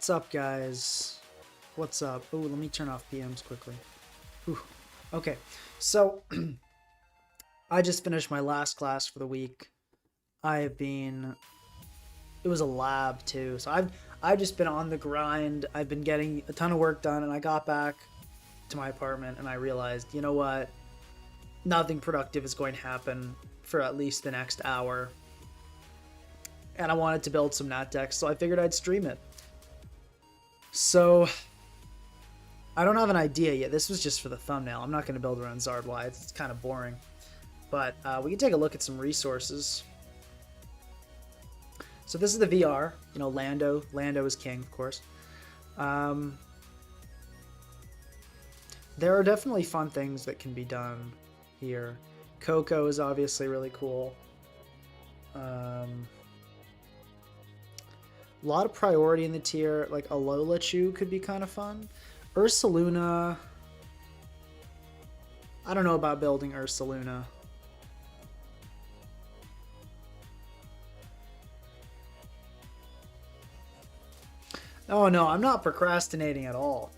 What's up, guys? What's up? Oh, let me turn off PMs quickly. Whew. Okay, so I just finished my last class for the week. I have been. It was a lab too, so I've just been on the grind. I've been getting a ton of work done, and I got back to my apartment and I realized, you know what? Nothing productive is going to happen for at least the next hour. And I wanted to build some NAT decks, so I figured I'd stream it. So I don't have an idea yet. This was just for the thumbnail. I'm not going to build around Zardwai. It's kind of boring. But we can take a look at some resources. So this is the VR. You know, Lando. Lando is king, of course. There are definitely fun things that can be done here. Coco is obviously really cool. A lot of priority in the tier. Like Alola could be kind of fun. Ursaluna. I don't know about building Ursaluna. Oh no, I'm not procrastinating at all.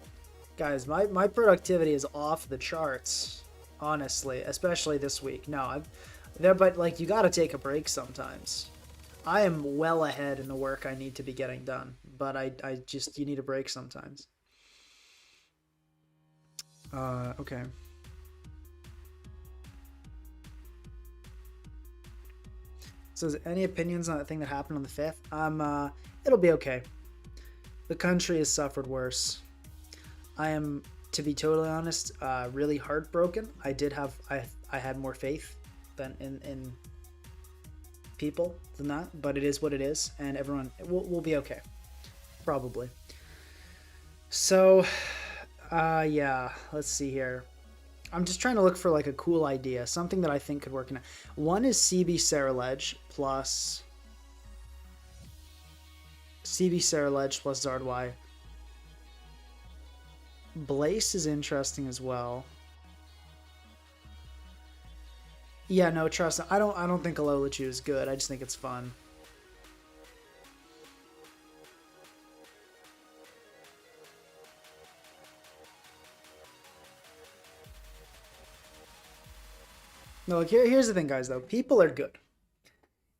Guys, my productivity is off the charts, honestly, especially this week. No, but like you gotta take a break sometimes. I am well ahead in the work I need to be getting done, but I just, you need a break sometimes. Okay. So any opinions on that thing that happened on the 5th? It'll be okay. The country has suffered worse. I am, to be totally honest, really heartbroken. I had more faith than in people than that, but it is what it is, and everyone will be okay, probably. So, yeah, let's see here. I'm just trying to look for like a cool idea, something that I think could work. One is CB Ceruledge plus Zardwai. Blaze is interesting as well. Yeah, no, trust. I don't think Alola is good. I just think it's fun. No, look, here's the thing, guys, though. People are good.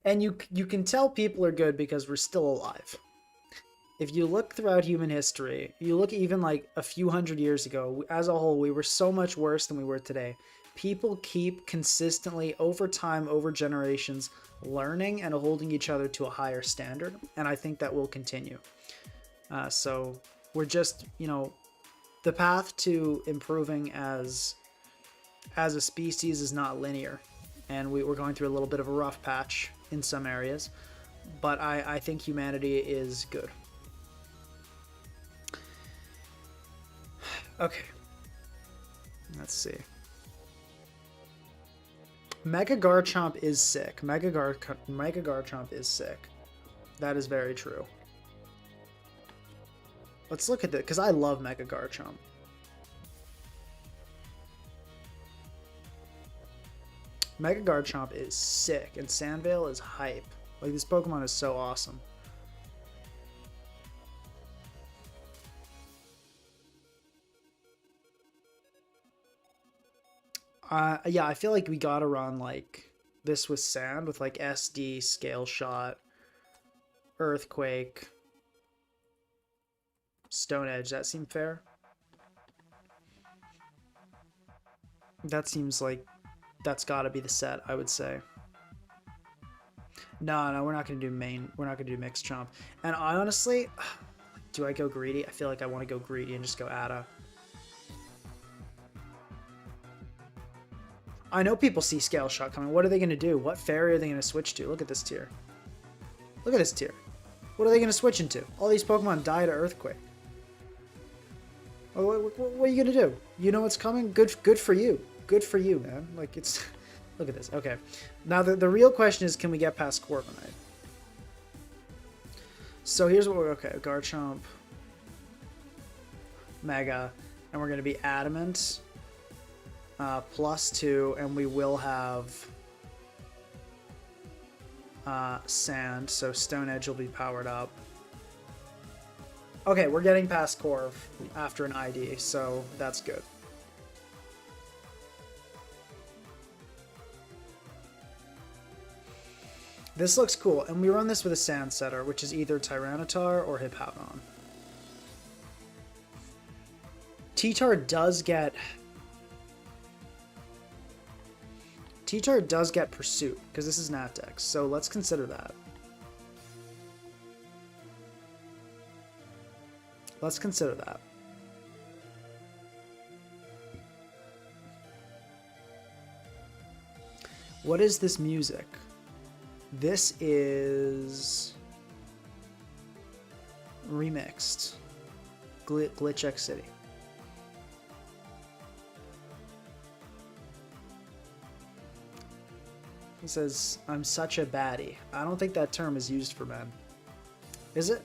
And you can tell people are good because we're still alive. If you look throughout human history, you look even like a few hundred years ago, as a whole, we were so much worse than we were today. People keep consistently, over time, over generations, learning and holding each other to a higher standard. And I think that will continue. So we're just, you know, the path to improving as a species is not linear. And we're going through a little bit of a rough patch in some areas. But I think humanity is good. Okay. Let's see. Mega Garchomp is sick. Mega Garchomp is sick. That is very true. Let's look at that, because I love Mega Garchomp. Mega Garchomp is sick, and Sandvale is hype. Like, this Pokemon is so awesome. Yeah, I feel like we gotta run, like, this with Sand, with, like, SD, Scale Shot, Earthquake, Stone Edge. That seem fair? That seems like that's gotta be the set, I would say. No, we're not gonna do main. We're not gonna do mixed chomp. And I honestly, do I go greedy? I feel like I want to go greedy and just go Ada. I know people see Scale Shot coming. What are they gonna do? What fairy are they gonna switch to? Look at this tier. Look at this tier. What are they gonna switch into? All these Pokemon die to Earthquake. What are you gonna do? You know what's coming? Good for you. Good for you, man. Like, it's... Look at this. Okay. Now, the real question is, can we get past Corviknight? So here's what we're... Okay, Garchomp. Mega. And we're going to be Adamant. +2. And we will have... Sand. So Stone Edge will be powered up. Okay, we're getting past Corv after an ID, so that's good. This looks cool, and we run this with a Sand Setter, which is either Tyranitar or Hippowdon. T-Tar does get Pursuit, because this is Natdex, so let's consider that. Let's consider that. What is this music? This is remixed. Glitch X City. He says, I'm such a baddie. I don't think that term is used for men. Is it?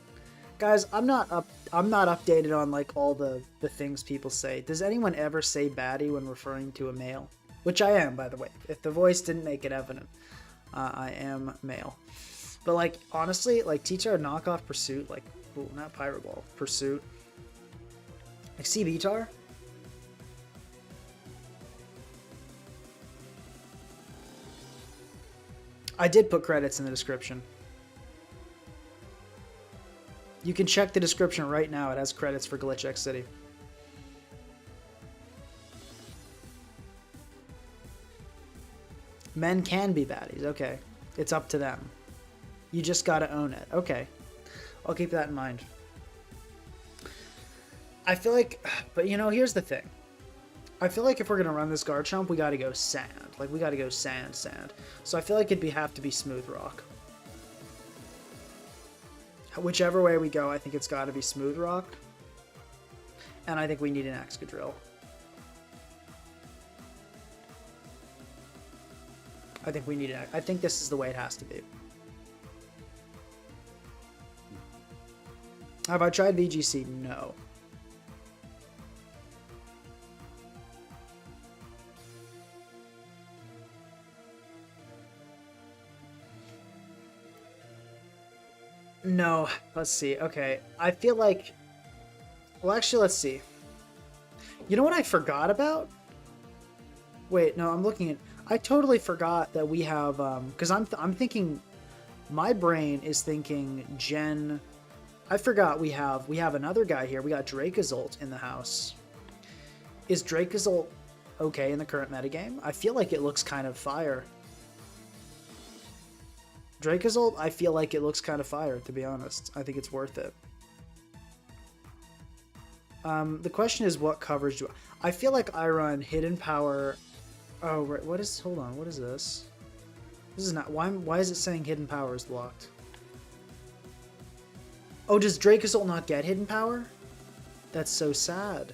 Guys, I'm not updated on like all the things people say. Does anyone ever say baddie when referring to a male? Which I am, by the way. If the voice didn't make it evident, I am male. But like honestly, like T-Tar knockoff Pursuit, like ooh, not Pyro Ball, Pursuit. Like CB-Tar? I did put credits in the description. You can check the description right now. It has credits for Glitch X City. Men can be baddies. Okay. It's up to them. You just gotta own it. Okay. I'll keep that in mind. I feel like... But, you know, here's the thing. I feel like if we're gonna run this Garchomp, we gotta go sand. Like, we gotta go sand. So I feel like it'd have to be Smooth Rock. Whichever way we go, I think it's gotta be Smooth Rock. And I think we need an Excadrill. I think this is the way it has to be. Have I tried VGC? No. No, let's see. Okay, I feel like... Well, actually, let's see. You know what I forgot about? Wait, no, I'm looking at... I totally forgot that we have... Because I'm thinking... My brain is thinking Gen... I forgot we have another guy here. We got Dracozolt in the house. Is Dracozolt okay in the current metagame? I feel like it looks kind of fire. Dracozolt, I feel like it looks kind of fire, to be honest. I think it's worth it. The question is, what coverage do I feel like I run Hidden Power... Oh, right. What is... Hold on. What is this? This is not... Why is it saying Hidden Power is blocked? Oh, does Dracozolt not get Hidden Power? That's so sad.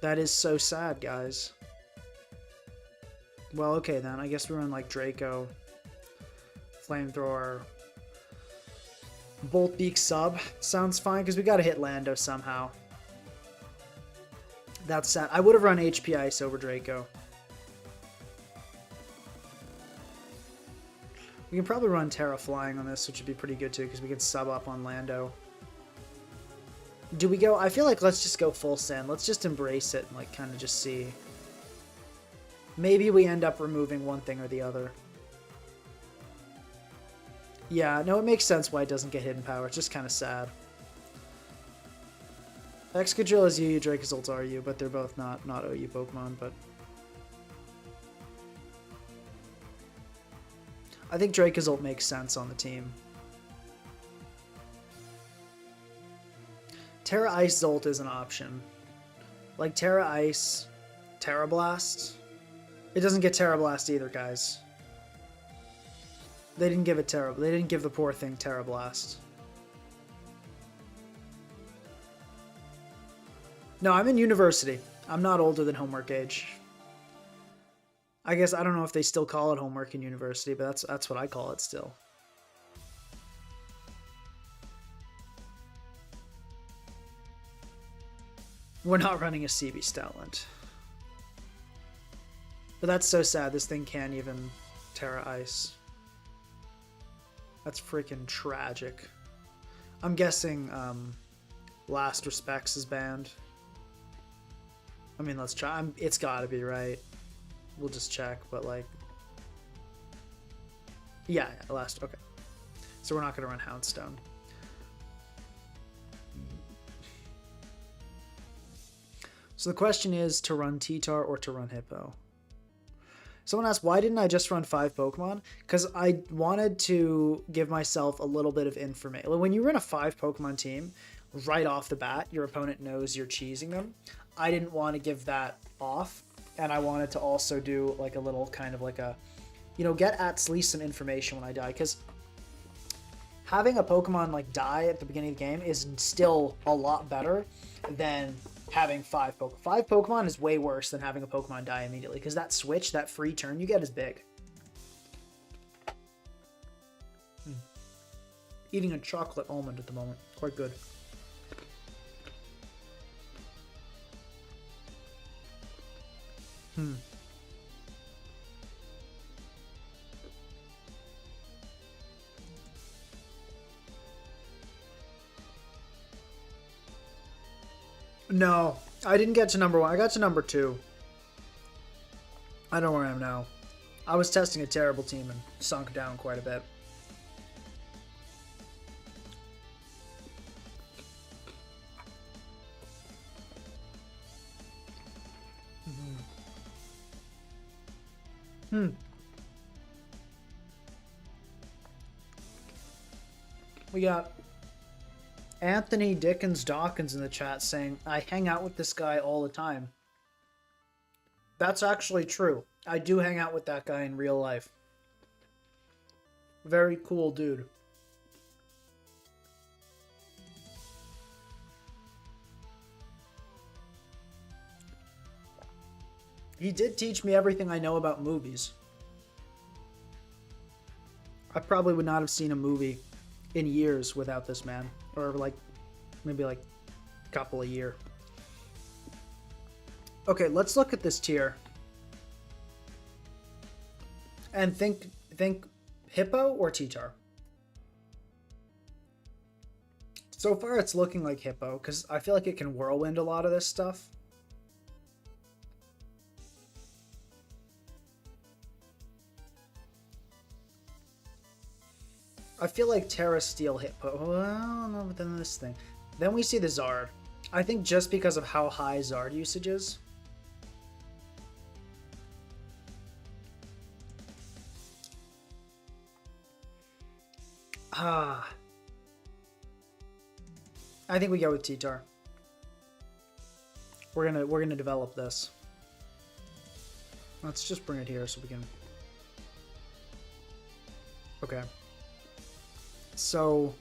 That is so sad, guys. Well, okay then. I guess we run like Draco... Flamethrower, Bolt Beak sub sounds fine because we got to hit Lando somehow. That's sad. I would have run HP Ice over Draco. We can probably run Terra Flying on this, which would be pretty good too because we can sub up on Lando. Do we go? I feel like let's just go full send. Let's just embrace it and like kind of just see. Maybe we end up removing one thing or the other. Yeah, no, it makes sense why it doesn't get Hidden Power. It's just kind of sad. Excadrill is UU, Dracozolt's RU, but they're both not OU Pokemon, but... I think Dracozolt makes sense on the team. Terra Ice Zolt is an option. Like Terra Ice, Terra Blast. It doesn't get Terra Blast either, guys. They didn't give it Terra. They didn't give the poor thing Terra Blast. No, I'm in university. I'm not older than homework age. I guess I don't know if they still call it homework in university, but that's what I call it still. We're not running a CB Stoutland. But that's so sad. This thing can't even Terra Ice. That's freaking tragic. I'm guessing Last Respects is banned. I mean, let's try. It's gotta be, right? We'll just check, but like... Yeah, last... Okay. So we're not gonna run Houndstone. So the question is to run T-Tar or to run Hippo. Someone asked, why didn't I just run 5 Pokemon? Because I wanted to give myself a little bit of information. When you run a 5 Pokemon team, right off the bat, your opponent knows you're cheesing them. I didn't want to give that off, and I wanted to also do like a little kind of like a, you know, get at least some information when I die, because having a Pokemon like die at the beginning of the game is still a lot better than having 5 Pokemon. 5 Pokemon is way worse than having a Pokemon die immediately, because that switch, that free turn you get is big. Eating a chocolate almond at the moment. Quite good. No, I didn't get to number 1. I got to number 2. I don't know where I am now. I was testing a terrible team and sunk down quite a bit. We got Anthony Dickens Dawkins in the chat saying, I hang out with this guy all the time. That's actually true. I do hang out with that guy in real life. Very cool dude. He did teach me everything I know about movies. I probably would not have seen a movie in years without this man. Or like, maybe like a couple a year. Okay, let's look at this tier. And think Hippo or T-Tar? So far it's looking like Hippo, because I feel like it can whirlwind a lot of this stuff. I feel like Terra Steel Hippo. Well, no, but then this thing. Then we see the Zard. I think just because of how high Zard usage is. I think we go with T-Tar. We're gonna develop this. Let's just bring it here so we can. Okay. So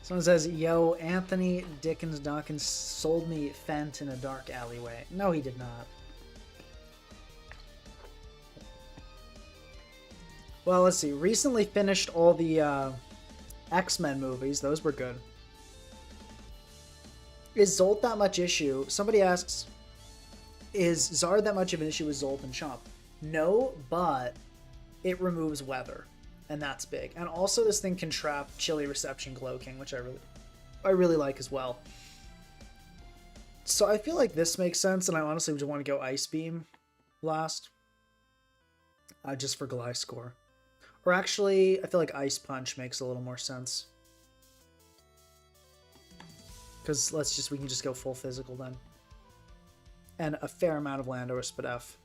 someone says, yo, Anthony Dickens Dawkins sold me Fent in a dark alleyway. No, he did not. Well, let's see. Recently finished all the X-Men movies. Those were good. Is Zolt that much issue? Somebody asks, is Zard that much of an issue with Zolt and Chomp? No, but it removes weather, and that's big. And also this thing can trap Chilly Reception Glowking, which I really like as well. So I feel like this makes sense, and I honestly would want to go Ice Beam last. Just for Gliscor. Or actually, I feel like Ice Punch makes a little more sense. Because we can just go full physical then. And a fair amount of Land or Spadef.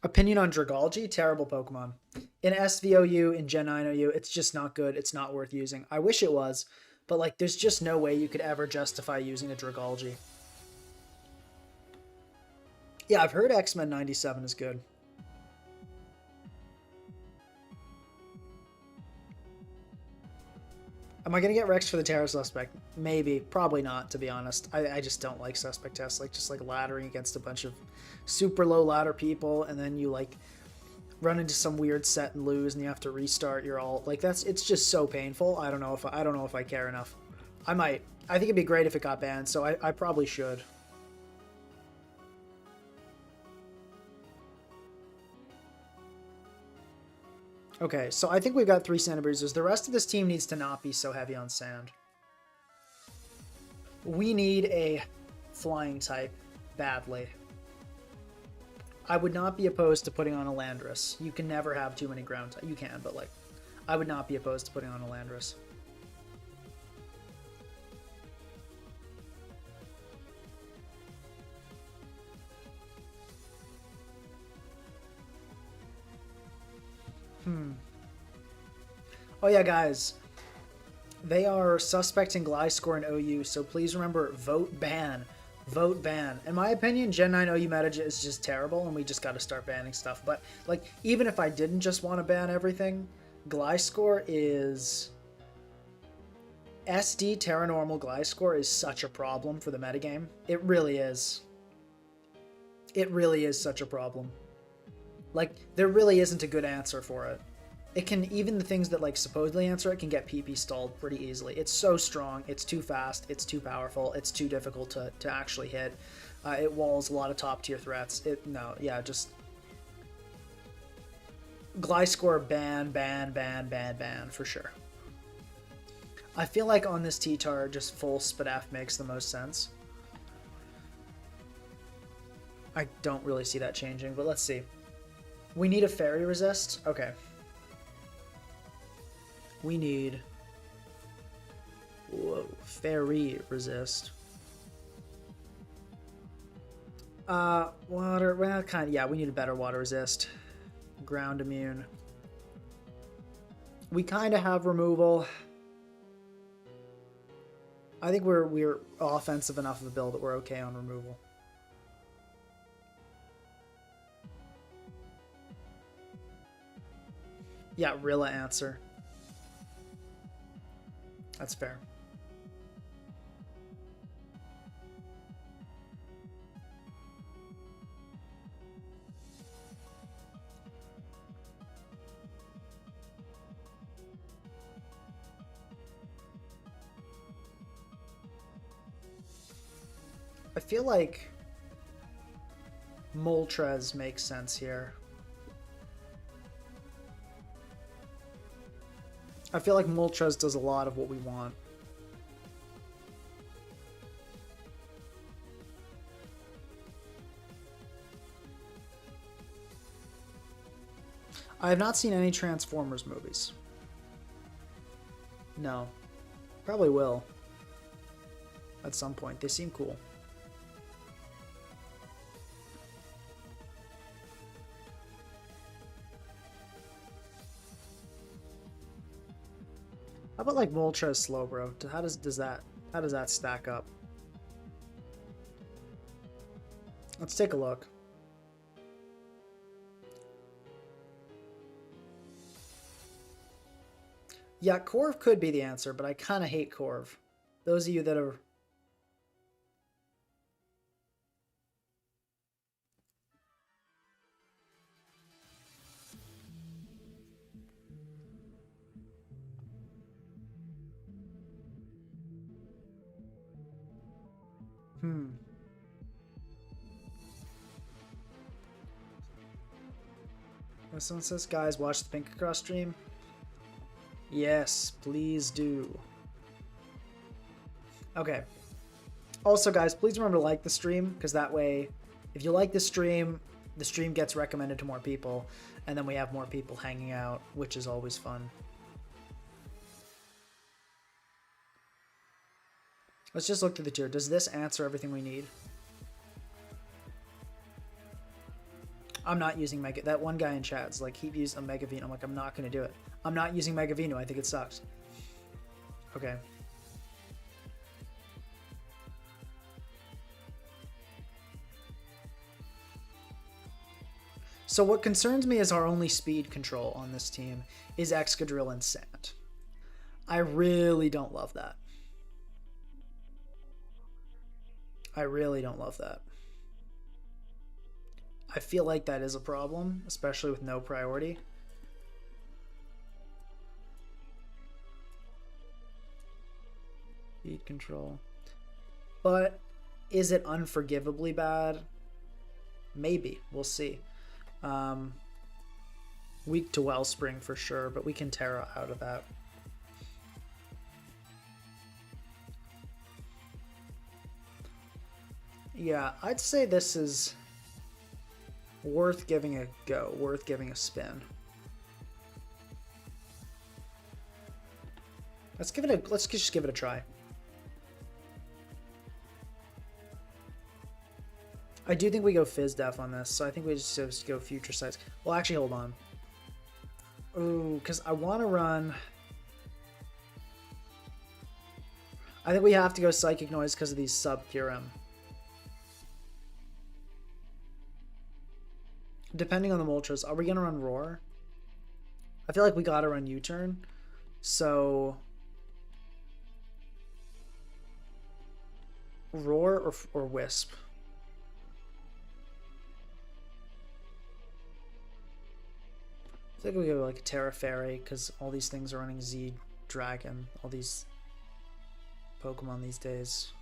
Opinion on Dragalge? Terrible Pokemon. In SVOU, in Gen 9 OU, it's just not good. It's not worth using. I wish it was, but like, there's just no way you could ever justify using a Dragalge. Yeah, I've heard X-Men 97 is good. Am I going to get Rex for the Terra Suspect? Maybe. Probably not, to be honest. I just don't like Suspect tests. Like, just like laddering against a bunch of super low ladder people, and then you like run into some weird set and lose, and you have to restart your ult. Like it's just so painful. I don't know if I care enough. I might. I think it'd be great if it got banned, so I probably should. Okay, so I think we've got 3 Sand Bruisers. The rest of this team needs to not be so heavy on sand. We need a flying type badly. I would not be opposed to putting on a Landorus. You can never have too many ground types. You can, but like, I would not be opposed to putting on a Landorus. Oh yeah, guys. They are suspecting Gliscor and OU, so please remember, vote ban. Vote ban. In my opinion, Gen 9 OU meta is just terrible, and we just got to start banning stuff. But, like, even if I didn't just want to ban everything, Gliscor is... SD Terra Normal Gliscor is such a problem for the metagame. It really is. It really is such a problem. Like, there really isn't a good answer for it. It can, even the things that like supposedly answer it can get PP stalled pretty easily. It's so strong, it's too fast, it's too powerful, it's too difficult to actually hit. It walls a lot of top tier threats. Just Gliscor ban for sure. I feel like on this T-Tar, just full Spadaf makes the most sense. I don't really see that changing, but let's see. We need a fairy resist? Okay. We need... Whoa, fairy resist. Water, well, kind of, yeah, we need a better water resist. Ground immune. We kind of have removal. I think we're offensive enough of a build that we're okay on removal. Yeah, Rilla answer. That's fair. I feel like Moltres makes sense here. I feel like Moltres does a lot of what we want. I have not seen any Transformers movies. No. Probably will. At some point. They seem cool. How about like Moltres Slowbro? How does that stack up? Let's take a look. Yeah, Corv could be the answer, but I kind of hate Corv. Those of you that are... Someone says, guys, watch the Pink Cross stream. Yes, please do. Okay. Also, guys, please remember to like the stream, because that way, if you like the stream gets recommended to more people, and then we have more people hanging out, which is always fun. Let's just look through the tier. Does this answer everything we need? I'm not using Mega... That one guy in chat's like, he used a Mega Vino. I'm like, I'm not going to do it. I'm not using Mega Vino. I think it sucks. Okay. So what concerns me is our only speed control on this team is Excadrill and Sand. I really don't love that. I really don't love that. I feel like that is a problem, especially with no priority. Speed control. But is it unforgivably bad? Maybe. We'll see. Weak to Wellspring for sure, but we can Terra out of that. Yeah, I'd say this is worth giving a go, worth giving a spin. Let's just give it a try. I do think we go Fizz Def on this, so I think we just go Future Sights. Well, actually, hold on. Ooh, because I want to run... I think we have to go Psychic Noise because of these sub-Kyurem. Depending on the Moltres, are we going to run Roar? I feel like we got to run U-Turn. So... Roar or Wisp? I think we go like a Terra Fairy because all these things are running Z Dragon, all these Pokemon these days.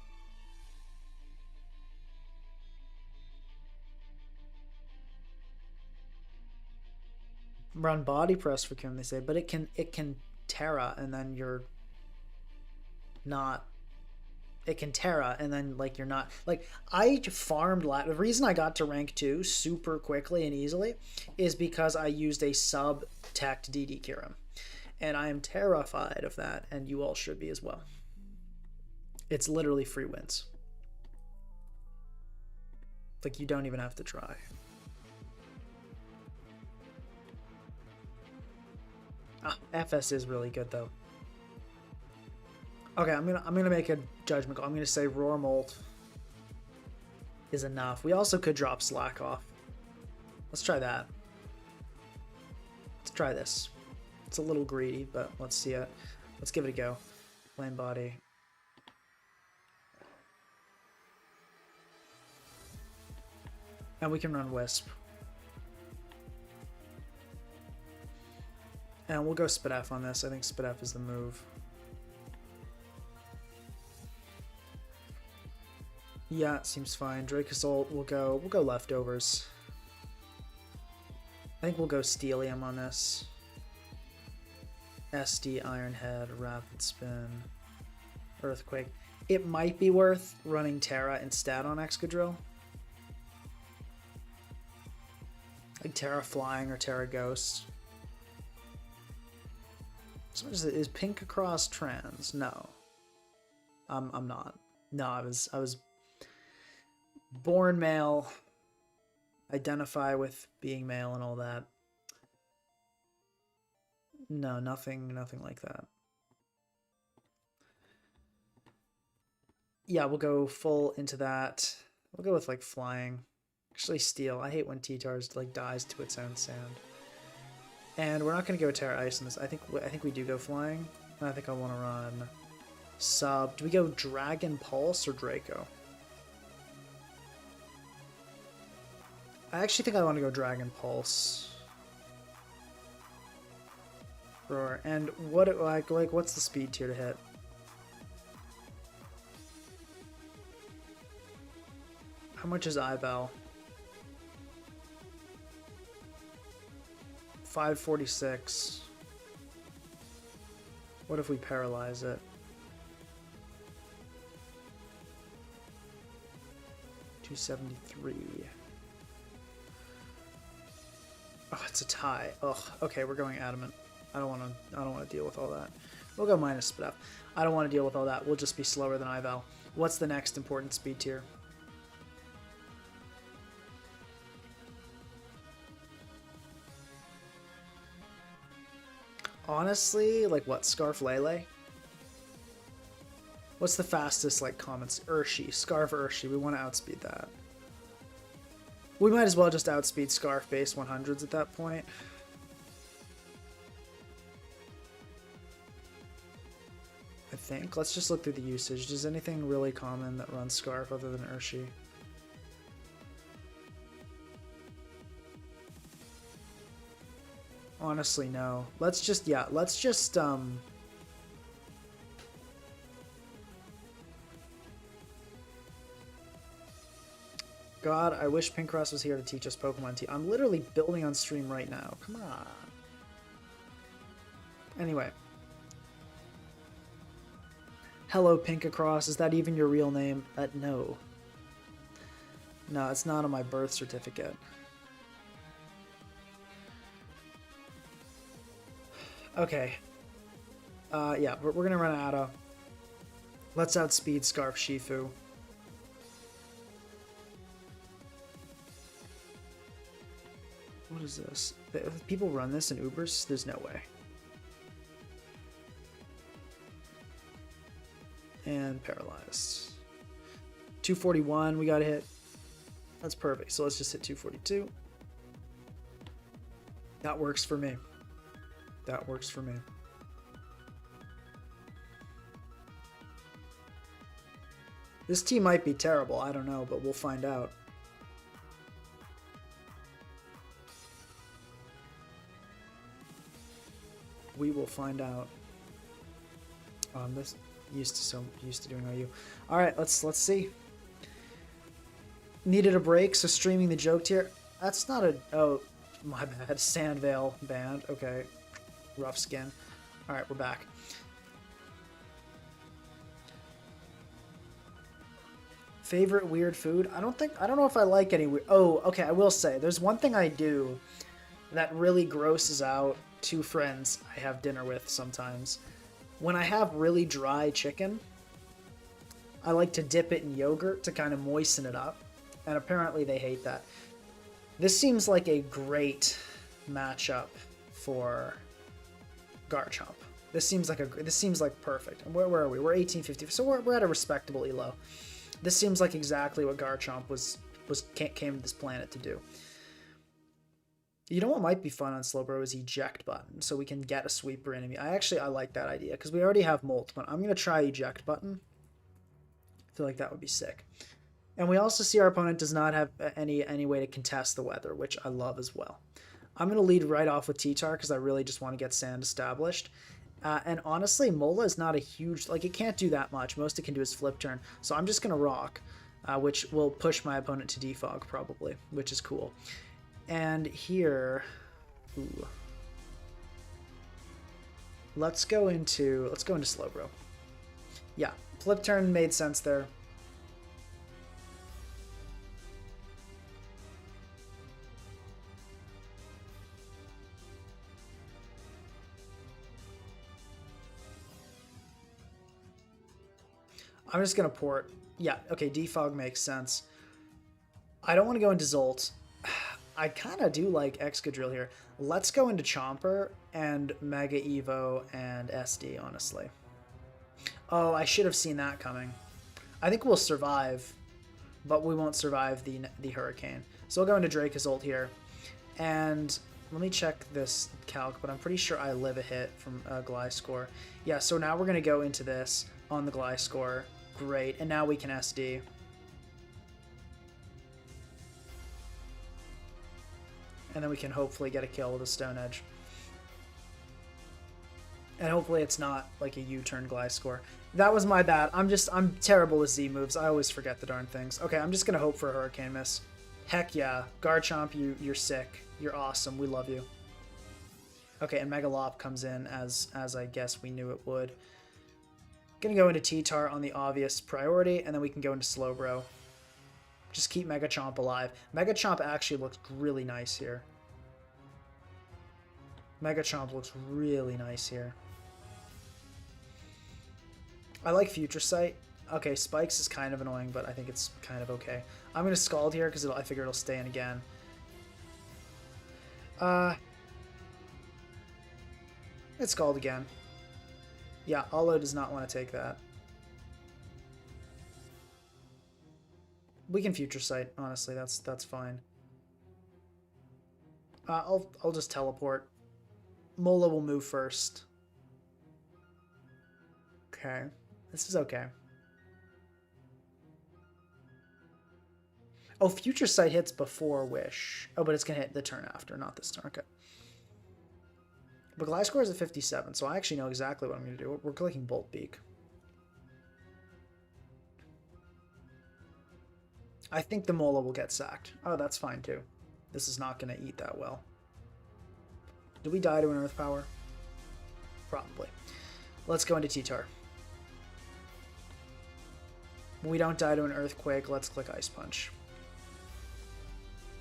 Run Body Press for Kyurem, they say, but it can Terra and then you're not. It can Terra and then like you're not, like I farmed the reason I got to rank 2 super quickly and easily is because I used a sub teched DD Kyurem, and I am terrified of that, and you all should be as well. It's literally free wins, like you don't even have to try. FS is really good though. Okay, I'm gonna make a judgment call. I'm gonna say Roar Molt is enough. We also could drop Slack off. Let's try that. Let's try this. It's a little greedy, but let's see it. Let's give it a go. Flame Body. And we can run Wisp. And we'll go Spadef on this. I think Spadef is the move. Yeah, it seems fine. Dracozolt, we'll go Leftovers. I think we'll go Steelium on this. SD, Ironhead, Rapid Spin, Earthquake. It might be worth running Terra instead on Excadrill. Like Terra Flying or Terra Ghost. So is Pink across trans? No. I'm not. No, I was born male, identify with being male and all that. No, nothing like that. Yeah, we'll go full into that. We'll go with like flying. Actually, Steel. I hate when T-Tars like dies to its own sand. And we're not gonna go Terra Ice in this. I think we do go flying. I think I want to run sub. Do we go Dragon Pulse or Draco? I actually think I want to go Dragon Pulse. Roar. And what like what's the speed tier to hit? How much is Ibel? 546. What if we paralyze it? 273. Oh, it's a tie. Ugh. Okay, we're going Adamant. I don't want to deal with all that. We'll go minus Spadef. I don't want to deal with all that. We'll just be slower than Ival. What's the next important speed tier? Honestly, like what? Scarf Lele? What's the fastest like comments? Urshi. Scarf Urshi. We want to outspeed that. We might as well just outspeed Scarf base 100s at that point. I think. Let's just look through the usage. Is anything really common that runs Scarf other than Urshi? Honestly, no. Let's just, God, I wish Pinkross was here to teach us Pokemon T. I'm literally building on stream right now. Come on. Anyway. Hello, Pinkacross. Is that even your real name? No. No, it's not on my birth certificate. Okay. Yeah, we're gonna run out of... Let's outspeed Scarf Shifu. What is this? If people run this in Ubers? There's no way. And paralyzed. 241, we got to hit. That's perfect. So let's just hit 242. That works for me. That works for me. This team might be terrible. I don't know, but we'll find out. We will find out. This used to doing OU. All right, let's see. Needed a break, so streaming the joke tier. That's not a... Oh, my bad. Sandvale band. Okay. Rough skin. All right, we're back. Favorite weird food? I don't know if I like any weird... Oh, okay, I will say. There's one thing I do that really grosses out two friends I have dinner with sometimes. When I have really dry chicken, I like to dip it in yogurt to kind of moisten it up. And apparently they hate that. This seems like a great matchup for Garchomp. This seems like perfect. And where are we? We're 1850, so we're at a respectable elo. This seems like exactly what Garchomp came to this planet to do. You know what might be fun on Slowbro is eject button, so we can get a sweeper enemy. I like that idea because we already have Molt, but I'm gonna try eject button. I feel like that would be sick. And we also see our opponent does not have any way to contest the weather, which I love as well. I'm gonna lead right off with T-Tar because I really just want to get Sand established. And honestly, Mola is not a huge... Like, it can't do that much. Most it can do is flip turn. So I'm just going to Rock, which will push my opponent to Defog, probably, which is cool. And here... Ooh. Let's go into Slowbro. Yeah, flip turn made sense there. I'm just going to port. Yeah, okay, Defog makes sense. I don't want to go into Zolt. I kind of do like Excadrill here. Let's go into Chomper and Mega Evo and SD, honestly. Oh, I should have seen that coming. I think we'll survive, but we won't survive the Hurricane. So we'll go into Dracozolt here. And let me check this calc, but I'm pretty sure I live a hit from Gliscor. Yeah, so now we're going to go into this on the Gliscor. Great, and now we can SD. And then we can hopefully get a kill with a Stone Edge. And hopefully it's not like a U-turn Gliscor. That was my bad. I'm terrible with Z moves. I always forget the darn things. Okay, I'm just gonna hope for a Hurricane Miss. Heck yeah. Garchomp, you're sick. You're awesome. We love you. Okay, and Megalop comes in as I guess we knew it would. Gonna go into T-Tar on the obvious priority, and then we can go into Slowbro. Just keep Megachomp alive. Megachomp actually looks really nice here. Megachomp looks really nice here. I like Future Sight. Okay, Spikes is kind of annoying, but I think it's kind of okay. I'm gonna Scald here because I figure it'll stay in again. It's Scald again. Yeah, Olo does not want to take that. We can Future Sight, honestly, that's fine. I'll just teleport. Mola will move first. Okay. This is okay. Oh, Future Sight hits before Wish. Oh, but it's gonna hit the turn after, not this turn. Okay. But Gliscor is at 57, so I actually know exactly what I'm going to do. We're clicking Bolt Beak. I think the Mola will get sacked. Oh, that's fine too. This is not going to eat that well. Do we die to an Earth Power? Probably. Let's go into T-Tar. When we don't die to an Earthquake, let's click Ice Punch.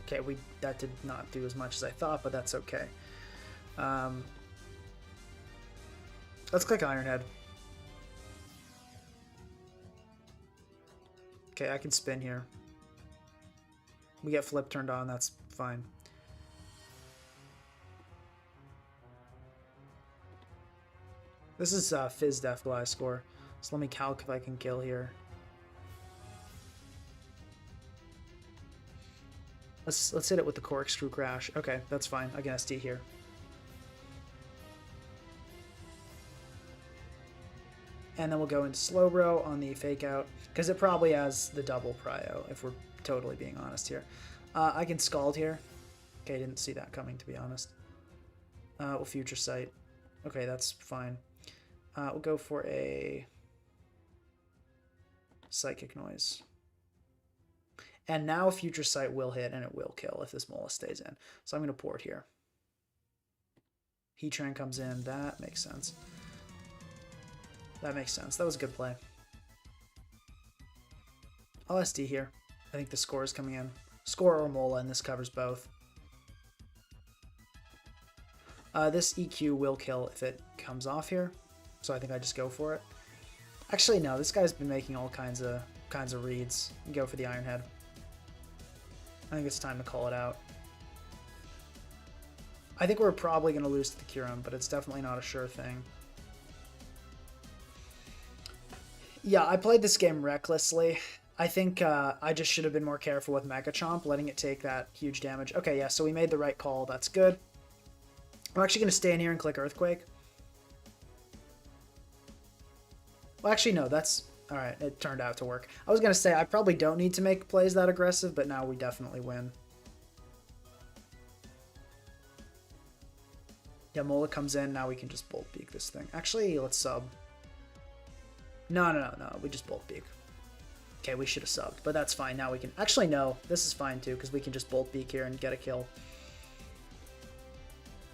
Okay, that did not do as much as I thought, but that's okay. Let's click Iron Head. Okay, I can spin here. We get Flip turned on, that's fine. This is Fizz Def Gliscor, so let me calc if I can kill here. Let's hit it with the Corkscrew Crash. Okay, that's fine. I can SD here. And then we'll go into Slowbro on the Fake Out, because it probably has the double Prio, if we're totally being honest here. I can Scald here. Okay, didn't see that coming, to be honest. We'll Future Sight. Okay, that's fine. We'll go for a Psychic Noise. And now Future Sight will hit, and it will kill if this Mola stays in. So I'm going to port here. Heatran comes in. That makes sense. That makes sense. That was a good play. I'll SD here. I think the score is coming in. Score or Mola, and this covers both. This EQ will kill if it comes off here. So I think I just go for it. Actually, no. This guy's been making all kinds of reads. Go for the Iron Head. I think it's time to call it out. I think we're probably going to lose to the Kyurem, but it's definitely not a sure thing. Yeah, I played this game recklessly. I think I just should have been more careful with Mega Chomp, letting it take that huge damage. Okay, yeah, so we made the right call. That's good. I'm actually going to stay in here and click Earthquake. Well, actually, no, that's... Alright, it turned out to work. I was going to say, I probably don't need to make plays that aggressive, but now we definitely win. Yeah, Mola comes in, now we can just Bolt Beak this thing. Actually, let's sub. No, we just Bolt Beak. Okay, we should have subbed, but that's fine. Now we can... Actually, no, this is fine too, because we can just Bolt Beak here and get a kill.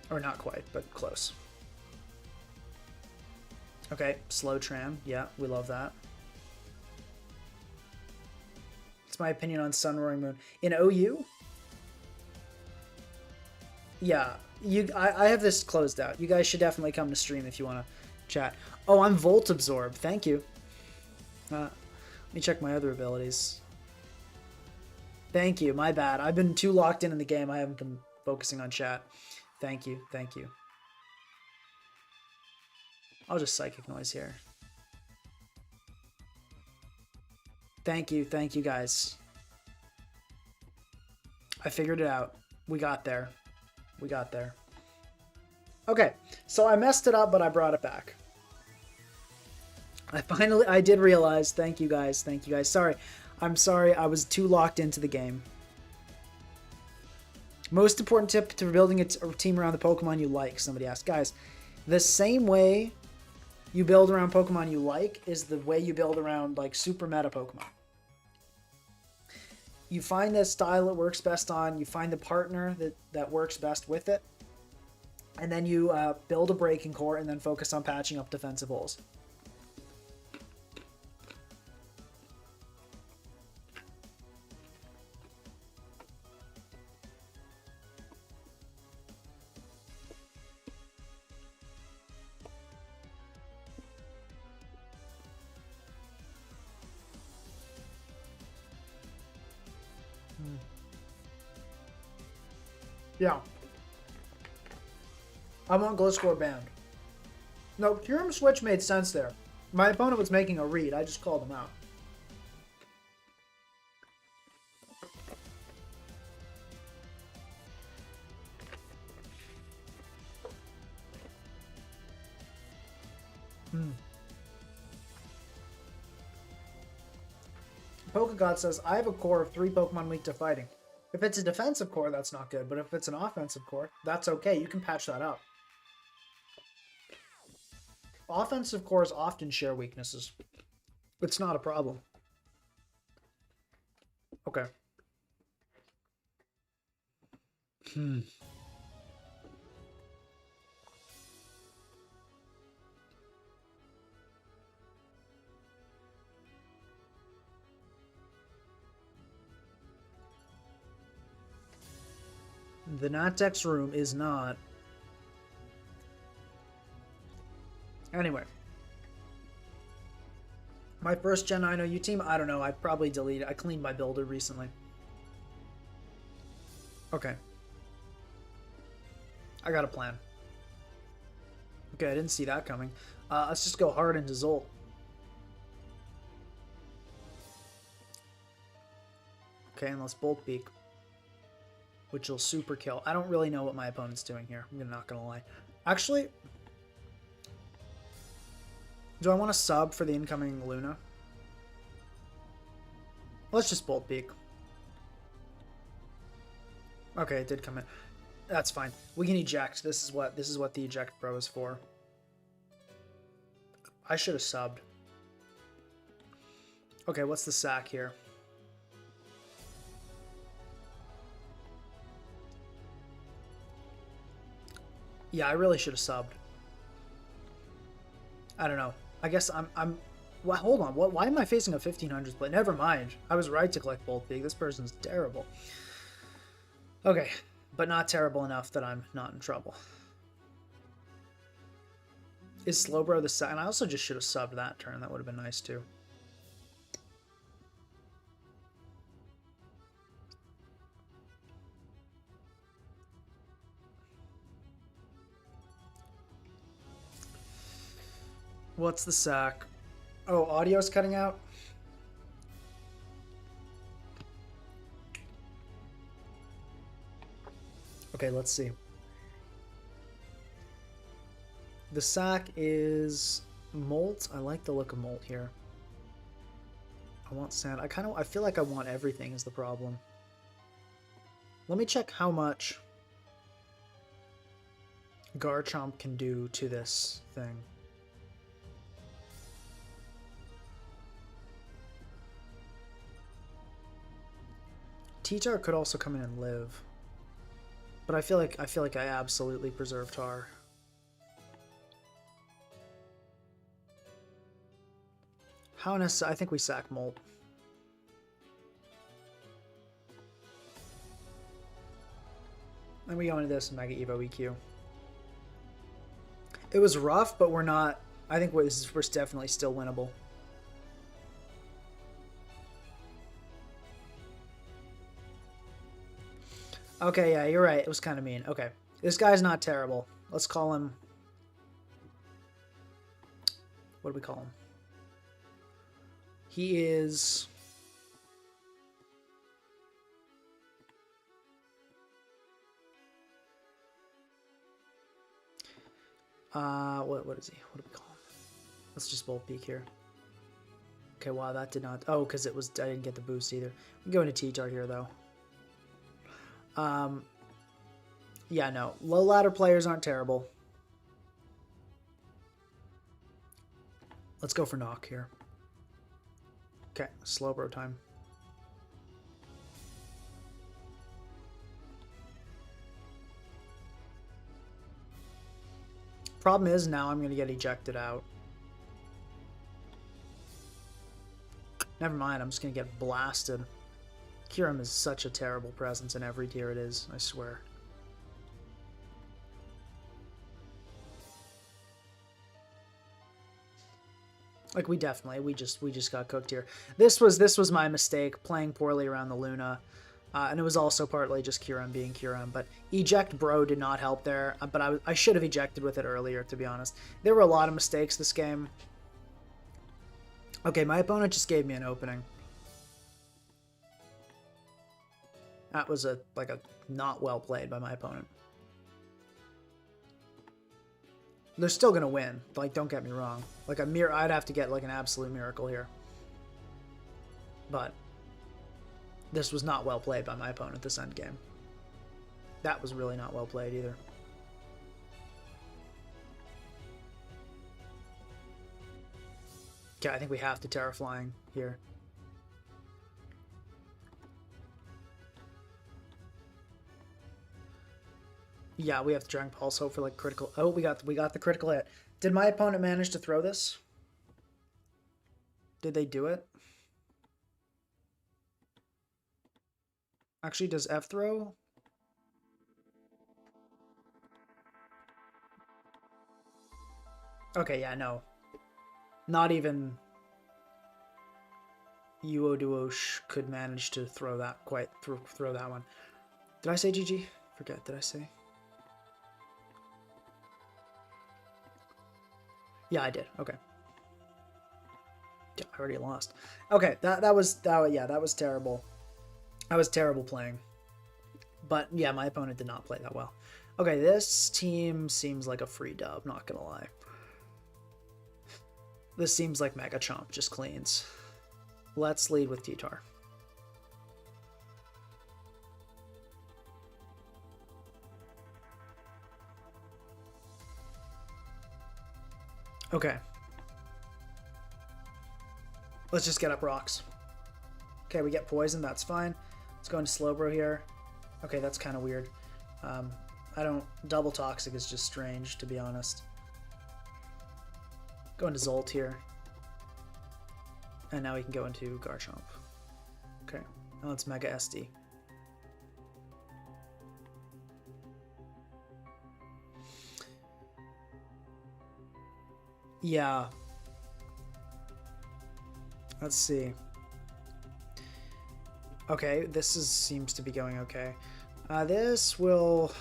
Or not quite, but close. Okay, slow Tram. Yeah, we love that. It's my opinion on Sun Roaring Moon. In OU? Yeah, I have this closed out. You guys should definitely come to stream if you want to chat. Oh, I'm Volt Absorb. Thank you. Let me check my other abilities. Thank you. My bad. I've been too locked in the game. I haven't been focusing on chat. Thank you. Thank you. I'll just Psychic Noise here. Thank you guys. I figured it out. We got there. We got there. Okay, so I messed it up, but I brought it back. I did realize. Thank you guys. Sorry. I'm sorry, I was too locked into the game. Most important tip to building a team around the Pokemon you like, somebody asked. Guys, the same way you build around Pokemon you like is the way you build around, like, super meta Pokemon. You find the style it works best on, you find the partner that works best with it, and then you build a Breaking Core and then focus on patching up defensive holes. Yeah. I want Gliscor banned. No, Kyurem switch made sense there. My opponent was making a read. I just called him out. Pokegod says, I have a core of 3 Pokemon weak to fighting. If it's a defensive core, that's not good. But if it's an offensive core, that's okay. You can patch that up. Offensive cores often share weaknesses. It's not a problem. Okay. The Natex room is not. Anyway. My first Gen 9 OU team, I don't know. I probably deleted. I cleaned my builder recently. Okay. I got a plan. Okay, I didn't see that coming. Let's just go hard into Zolt. Okay, and let's Bolt Beak, which will super kill. I don't really know what my opponent's doing here. I'm not gonna lie. Actually, do I want to sub for the incoming Luna? Let's just Bolt Beak. Okay, it did come in. That's fine. We can eject. This is what the eject pro is for. I should have subbed. Okay, what's the sack here? Yeah, I really should have subbed. I don't know. I guess I'm well, hold on. Why am I facing a 1500s play? Never mind. I was right to collect Bolt Beak. This person's terrible. Okay, but not terrible enough that I'm not in trouble. Is Slowbro the second? I also just should have subbed that turn. That would have been nice too. What's the sack? Oh, audio's cutting out? Okay, let's see. The sack is Molt. I like the look of Molt here. I want sand. I feel like I want everything is the problem. Let me check how much Garchomp can do to this thing. T-Tar could also come in and live. But I feel like I absolutely preserve Tar. How necessary? I think we sack Molt. Then we go into this Mega Evo EQ. It was rough, but we're not. I think we're definitely still winnable. Okay, yeah, you're right. It was kind of mean. Okay. This guy's not terrible. Let's call him... What do we call him? He is... What is he? What do we call him? Let's just Bolt Peak here. Okay, wow, that did not... Oh, because it was... I didn't get the boost either. We can go into T-Tar here, though. Yeah, no. Low ladder players aren't terrible. Let's go for knock here. Okay, Slowbro time. Problem is now I'm going to get ejected out. Never mind, I'm just going to get blasted. Kyurem is such a terrible presence in every tier it is, I swear. Like we just got cooked here. This was my mistake, playing poorly around the Luna. And it was also partly just Kyurem being Kyurem, but eject bro did not help there. But I should have ejected with it earlier, to be honest. There were a lot of mistakes this game. Okay, my opponent just gave me an opening. That was like a not well played by my opponent. They're still gonna win. Like, don't get me wrong. Like I'd have to get like an absolute miracle here. But this was not well played by my opponent this end game. That was really not well played either. Okay, I think we have to Terra Flying here. Yeah, we have to Dragon Pulse hope for like critical. Oh, we got the critical hit. Did my opponent manage to throw this? Did they do it? Actually, does F throw? Okay, yeah, no. Not even Uoduosh could manage to throw that throw that one. Did I say GG? Forget, did I say? Yeah, I did. Okay. Yeah, I already lost. Okay, that was terrible. That was terrible playing. But yeah, my opponent did not play that well. Okay, this team seems like a free dub, not gonna lie. This seems like Mega Chomp just cleans. Let's lead with T-Tar. Okay. Let's just get up rocks. Okay, we get poison, that's fine. Let's go into Slowbro here. Okay, that's kind of weird. Double Toxic is just strange, to be honest. Go into Zolt here. And now we can go into Garchomp. Okay, now let's Mega SD. Yeah. Let's see. Okay, seems to be going okay. This will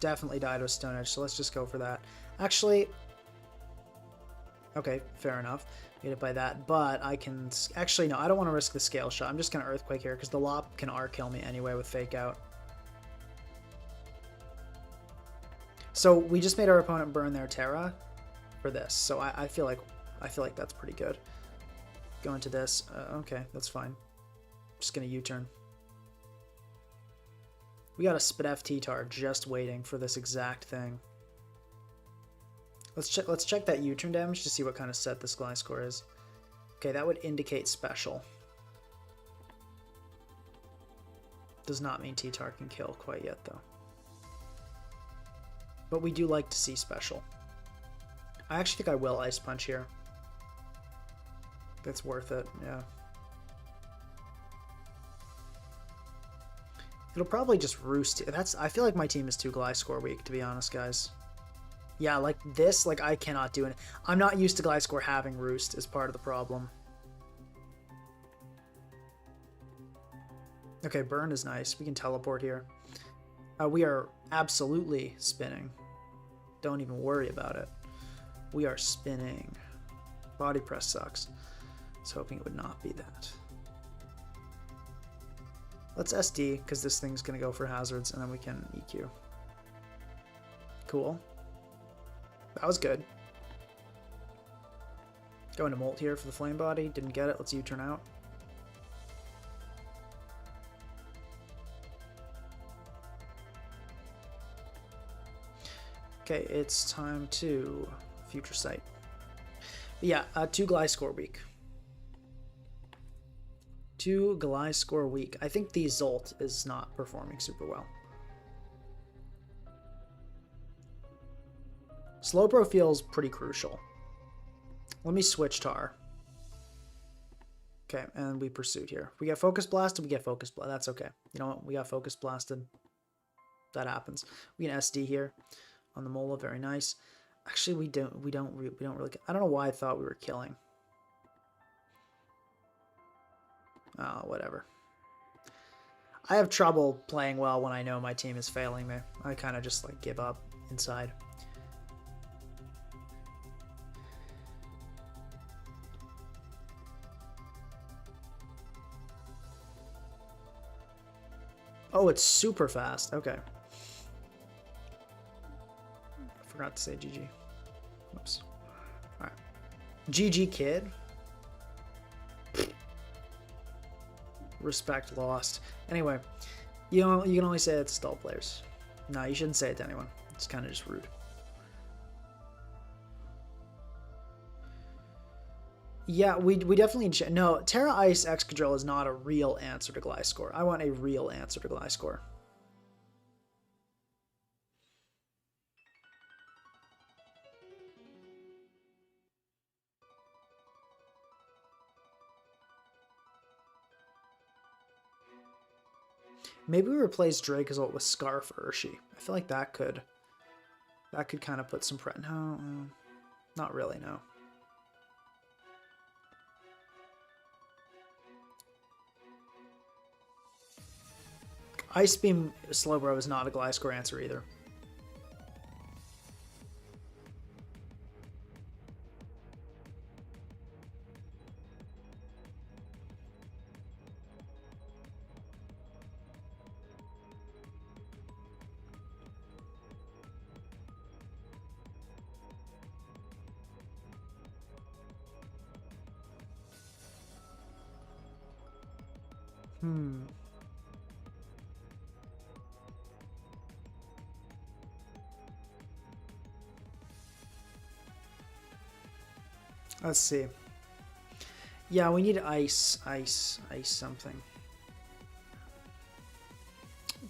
definitely die to a Stone Edge, so let's just go for that. Actually, okay, fair enough. Get it by that, but I can... Actually, no, I don't want to risk the Scale Shot. I'm just going to Earthquake here, because the Lop can R-kill me anyway with Fake Out. So we just made our opponent burn their Terra for this, so I feel like that's pretty good. Go into this. Okay, that's fine. Just gonna U-turn. We got a Spidef T-Tar just waiting for this exact thing. Let's check that U-turn damage to see what kind of set this Gliscor is. Okay, that would indicate special. Does not mean T-Tar can kill quite yet though. But we do like to see special. I actually think I will Ice Punch here. That's worth it, yeah. It'll probably just roost. I feel like my team is too Gliscor weak, to be honest, guys. Yeah, like this, like I cannot do it. I'm not used to Gliscor having roost is part of the problem. Okay, burn is nice. We can teleport here. We are absolutely spinning. Don't even worry about it. We are spinning. Body press sucks. I was hoping it would not be that. Let's SD, because this thing's going to go for hazards, and then we can EQ. Cool. That was good. Going to Molt here for the Flame Body. Didn't get it. Let's U-turn out. Okay, it's time to Future Sight. But yeah, 2 Gliscor weak. 2 Gliscor weak. I think the Zolt is not performing super well. Slowbro feels pretty crucial. Let me switch Tar. Okay, and we pursued here. We get Focus Blasted, we get Focus Blasted. That's okay. You know what? We got Focus Blasted. That happens. We can SD here on the Mola. Very nice. Actually, we don't really. I don't know why I thought we were killing. Oh, whatever. I have trouble playing well when I know my team is failing me. I kind of just like give up inside. Oh, it's super fast. Okay. I forgot to say GG. Whoops. Alright. GG, kid. Respect lost. Anyway, you can only say it to stall players. No, you shouldn't say it to anyone. It's kind of just rude. Yeah, we definitely no. Terra Ice Excadrill is not a real answer to Gliscor. I want a real answer to Gliscor. Maybe we replace Dracozolt with Scarf Urshi. I feel like that could kind of put some no, not really, no. Ice Beam Slowbro is not a Gliscor answer either. Let's see. Yeah, we need ice something.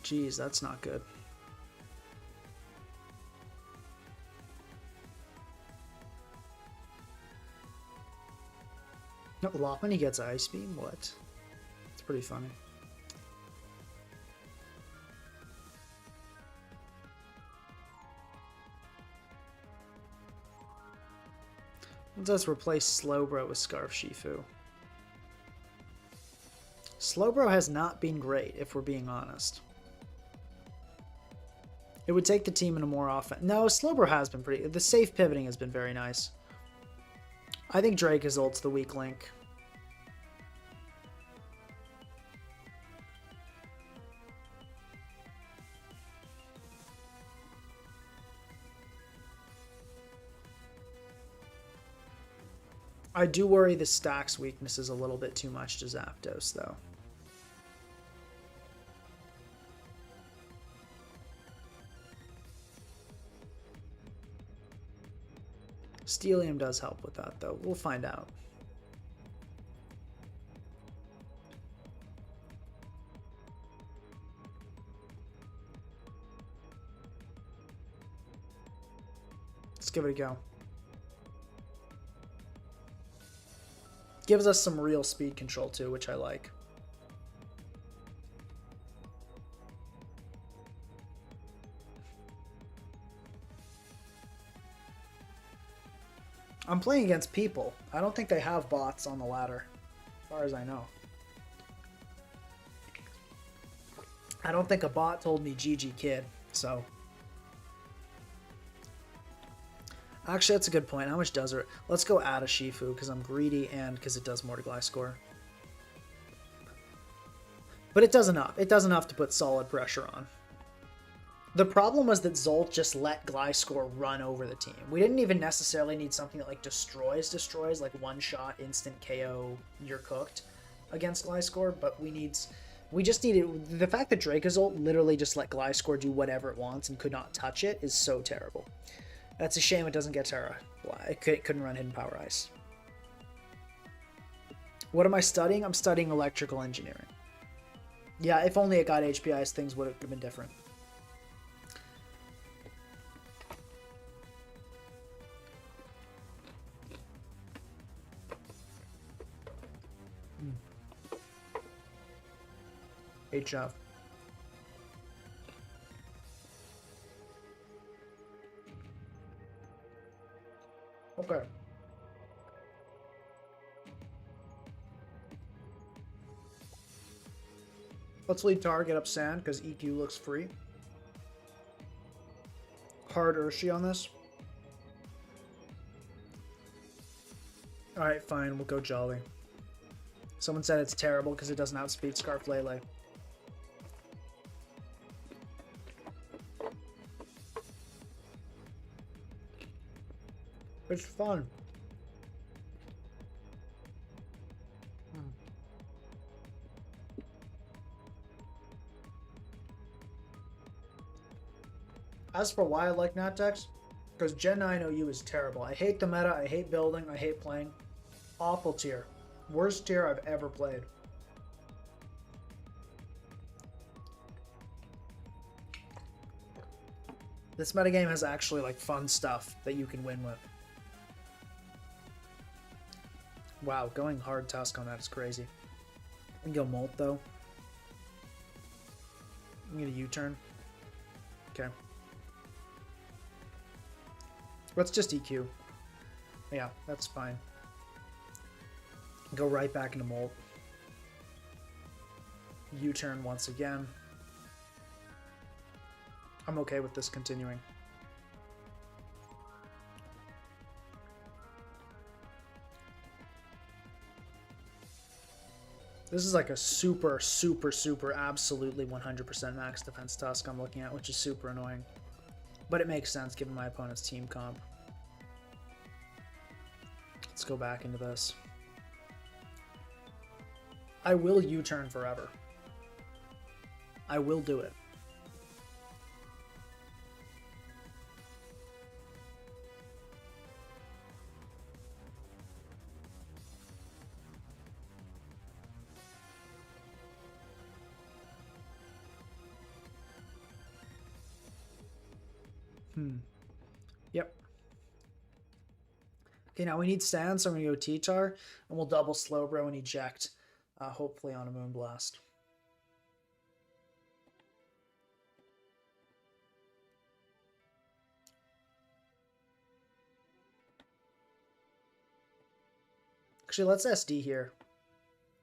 Jeez, that's not good. No, Lopunny gets Ice Beam? What? It's pretty funny. Let's replace Slowbro with Scarf Shifu. Slowbro has not been great, if we're being honest. It would take the team in a more offense. No, Slowbro has been pretty... The safe pivoting has been very nice. I think Dracozolt's the weak link. I do worry the Stack's weakness is a little bit too much to Zapdos, though. Steelium does help with that, though. We'll find out. Let's give it a go. Gives us some real speed control too, which I like. I'm playing against people. I don't think they have bots on the ladder, as far as I know. I don't think a bot told me GG kid, so... Actually, that's a good point. How much does it? Let's go add a Shifu, because I'm greedy and because it does more to Gliscor. But it does enough. It does enough to put solid pressure on. The problem was that Zolt just let Gliscor run over the team. We didn't even necessarily need something that like destroys, like one shot, instant KO, you're cooked against Gliscor, but we just needed... The fact that Dracozolt literally just let Gliscor do whatever it wants and could not touch it is so terrible. That's a shame it doesn't get Terra. It couldn't run Hidden Power Ice. What am I studying? I'm studying electrical engineering. Yeah, if only it got HP Ice, things would have been different. HF. Okay. Let's leave target up Sand because EQ looks free. Hard Urshi on this. Alright, fine. We'll go Jolly. Someone said it's terrible because it doesn't outspeed Scarf Lele. It's fun. As for why I like Natex, because Gen 9 OU is terrible. I hate the meta, I hate building, I hate playing. Awful tier. Worst tier I've ever played. This metagame has actually like fun stuff that you can win with. Wow, going hard Tusk on that is crazy. I can go Molt though. I'm gonna U-turn. Okay. Let's just EQ. Yeah, that's fine. Go right back into Molt. U-turn once again. I'm okay with this continuing. This is like a super, super, super, absolutely 100% max defense Tusk I'm looking at, which is super annoying. But it makes sense given my opponent's team comp. Let's go back into this. I will U-turn forever. I will do it. Yep. Okay, now we need sand, so I'm going to go T-Tar, and we'll double Slowbro and eject, hopefully on a Moonblast. Actually, let's SD here.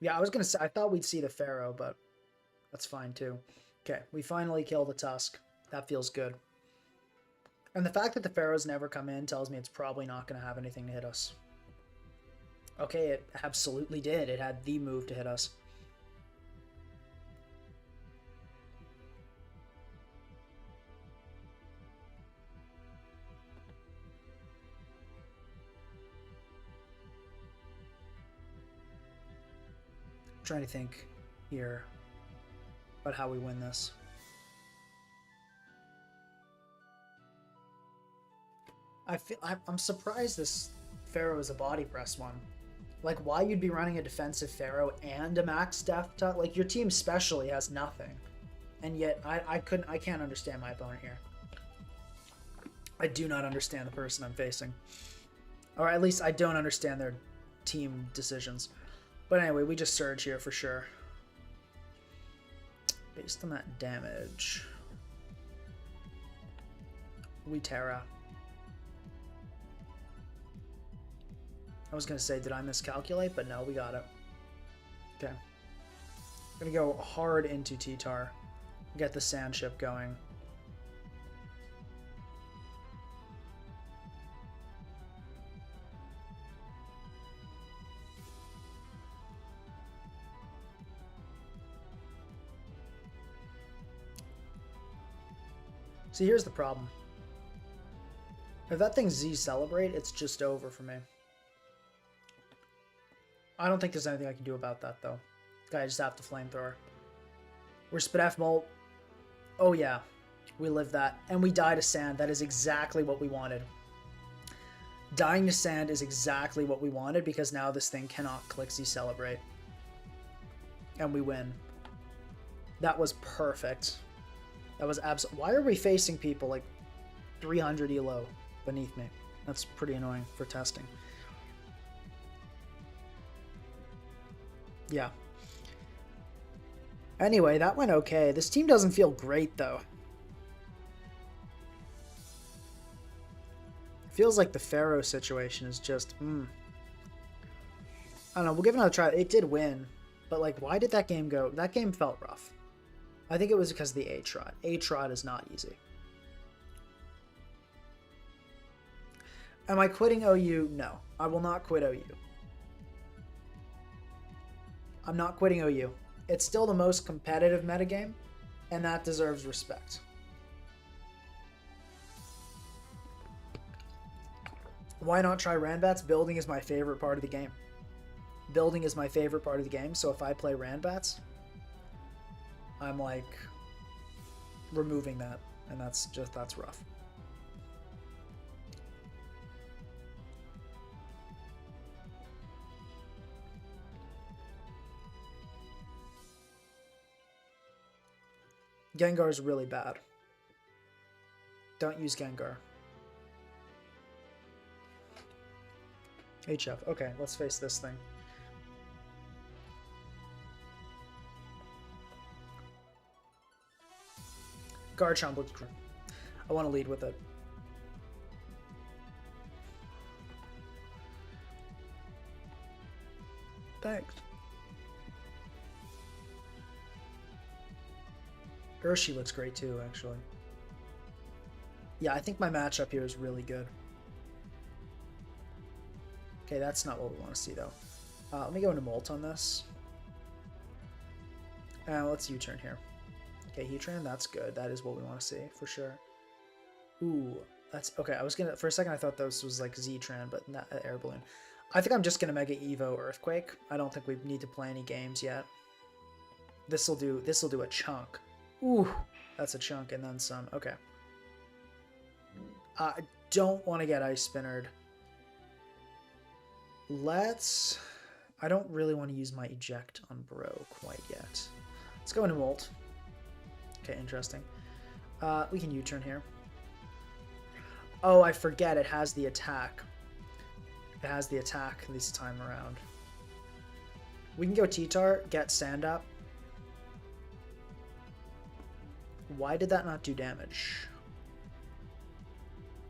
Yeah, I was going to say, I thought we'd see the Pharaoh, but that's fine too. Okay, we finally kill the Tusk. That feels good. And the fact that the Pharaohs never come in tells me it's probably not going to have anything to hit us. Okay, it absolutely did. It had the move to hit us. I'm trying to think here about how we win this. I'm surprised this Pharaoh is a body press one. Like, why you'd be running a defensive Pharaoh and a max death touch? Like, your team specially has nothing, and yet I can't understand my opponent here. I do not understand the person I'm facing, or at least I don't understand their team decisions. But anyway, we just surge here for sure. Based on that damage, we Terra. I was going to say, did I miscalculate? But no, we got it. Okay. I'm going to go hard into T-Tar. Get the sand ship going. See, here's the problem. If that thing's Z Celebrate, it's just over for me. I don't think there's anything I can do about that, though. I just have to Flamethrower. We're Spadef Molt. Oh, yeah. We lived that. And we die to sand. That is exactly what we wanted. Dying to sand is exactly what we wanted, because now this thing cannot click Z Celebrate. And we win. That was perfect. That was absolutely... Why are we facing people like 300 elo beneath me? That's pretty annoying for testing. Yeah. Anyway, that went okay. This team doesn't feel great, though. Feels like the Pharaoh situation is just... I don't know, we'll give it another try. It did win, but, like, why did that game go... That game felt rough. I think it was because of the Aatrod. Aatrod is not easy. Am I quitting OU? No. I will not quit OU. I'm not quitting OU. It's still the most competitive metagame, and that deserves respect. Why not try Ranbats? Building is my favorite part of the game. Building is my favorite part of the game, so if I play Ranbats, I'm like removing that, and that's rough. Gengar is really bad. Don't use Gengar. HF. Okay, let's face this thing. Garchomp looks great. I want to lead with it. Thanks. Urshi looks great too, actually. Yeah, I think my matchup here is really good. Okay, that's not what we want to see, though. Let me go into Molt on this. Let's U-turn here. Okay, Heatran, that's good. That is what we want to see, for sure. Ooh, that's... Okay, I was gonna... For a second, I thought this was, like, Z-Tran, but not Air Balloon. I think I'm just gonna Mega Evo Earthquake. I don't think we need to play any games yet. This'll do a chunk. Ooh, that's a chunk and then some. Okay. I don't want to get Ice Spinnered. I don't really want to use my Eject on Bro quite yet. Let's go into Molt. Okay, interesting. We can U-turn here. Oh, I forget it has the attack. It has the attack this time around. We can go T-Tar, get Sand Up. Why did that not do damage?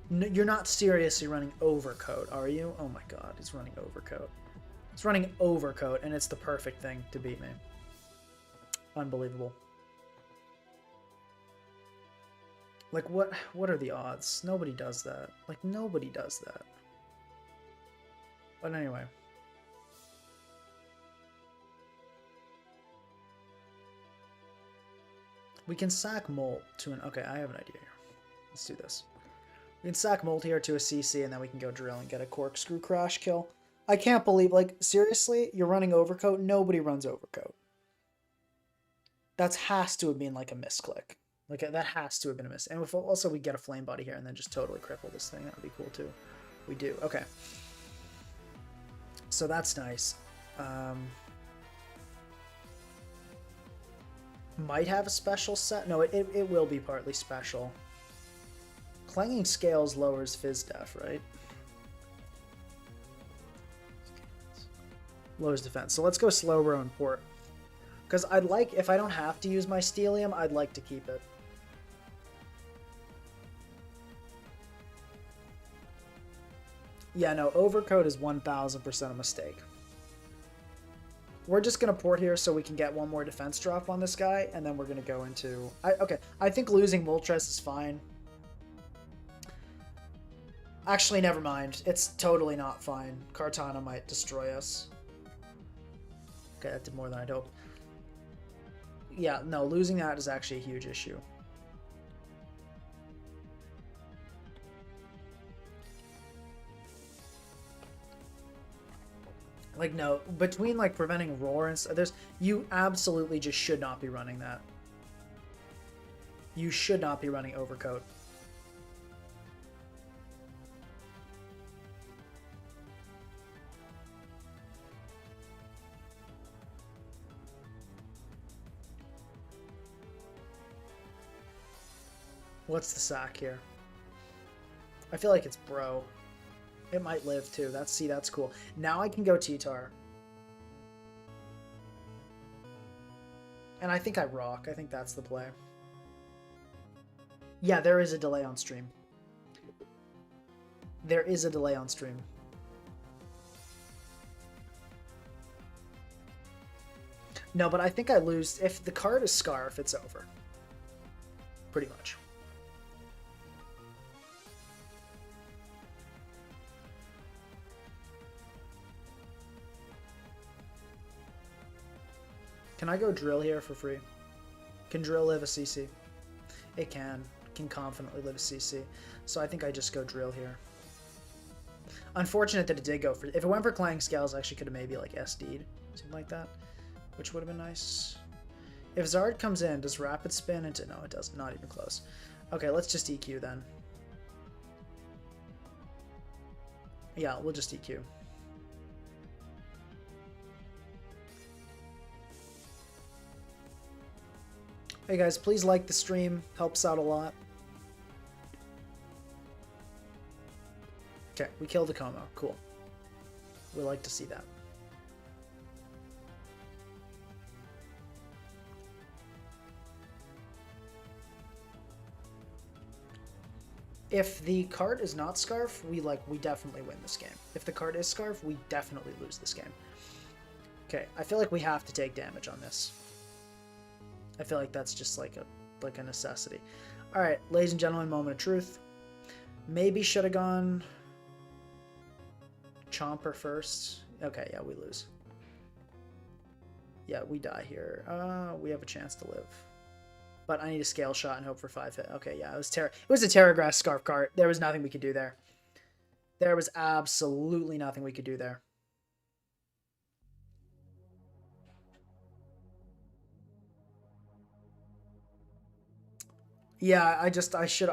No, you're not seriously running Overcoat, are you? Oh my god, he's running Overcoat. It's running Overcoat, and it's the perfect thing to beat me. Unbelievable. Like, what are the odds? Nobody does that. Like, nobody does that. But anyway. We can sack Molt to an... Okay, I have an idea here. Let's do this. We can sack Molt here to a CC, and then we can go drill and get a Corkscrew Crash kill. I can't believe... Like, seriously? You're running Overcoat? Nobody runs Overcoat. That has to have been, like, a misclick. Like, that has to have been a miss. And if also we get a Flame Body here and then just totally cripple this thing, that would be cool, too. We do. Okay. So that's nice. Might have a special set. No, it will be partly special. Clanging Scales lowers Fizz Def, right? Lowers defense. So let's go Slowbro and Port. Because I'd like, if I don't have to use my Steelium, I'd like to keep it. Yeah, no, Overcoat is 1000% a mistake. We're just going to Port here so we can get one more defense drop on this guy, and then we're going to go into... Okay, I think losing Moltres is fine. Actually, never mind. It's totally not fine. Kartana might destroy us. Okay, that did more than I'd hoped. Yeah, no, losing that is actually a huge issue. Like, no, between, like, preventing Roar and stuff, you absolutely just should not be running that. You should not be running Overcoat. What's the sack here? I feel like it's Bro. It might live too. That's cool. Now I can go T-Tar. And I think I rock. I think that's the play. Yeah, there is a delay on stream. There is a delay on stream. No, but I think I lose. If the card is Scarf, it's over. Pretty much. Can I go Drill here for free? Can Drill live a CC? It can. Can confidently live a CC. So I think I just go Drill here. Unfortunate that it did go for... If it went for Clang Scales, I actually could have maybe like SD'd. Something like that. Which would have been nice. If Zard comes in, does Rapid Spin into... No, it doesn't. Not even close. Okay, let's just EQ then. Yeah, we'll just EQ. Hey guys, please like the stream. Helps out a lot. Okay, we killed a Como. Cool. We like to see that. If the card is not Scarf, we definitely win this game. If the card is Scarf, we definitely lose this game. Okay, I feel like we have to take damage on this. I feel like that's just like a necessity. All right, ladies and gentlemen, moment of truth. Maybe should have gone Chomper first. Okay, yeah, we lose. Yeah, we die here. We have a chance to live. But I need a scale shot and hope for 5 hit. Okay, yeah, it was a Terra Grass Scarf card. There was nothing we could do there. There was absolutely nothing we could do there. Yeah, I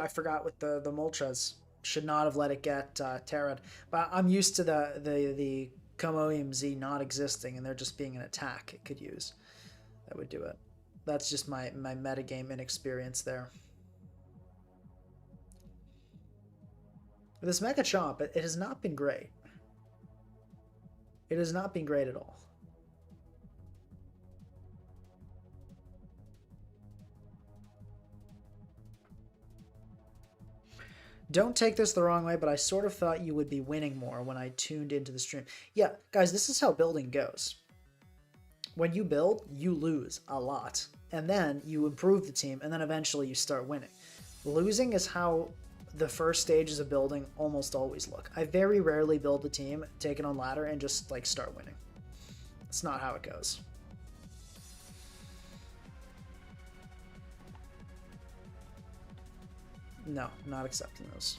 forgot with the Moltres. Should not have let it get Terra'd. But I'm used to the Como EMZ not existing and there just being an attack it could use. That would do it. That's just my metagame inexperience there. This Mega Chomp, it has not been great. It has not been great at all. Don't take this the wrong way, but I sort of thought you would be winning more when I tuned into the stream. Yeah, guys, this is how building goes. When you build, you lose a lot. And then you improve the team, and then eventually you start winning. Losing is how the first stages of building almost always look. I very rarely build a team, take it on ladder, and just like start winning. It's not how it goes. No, not accepting those.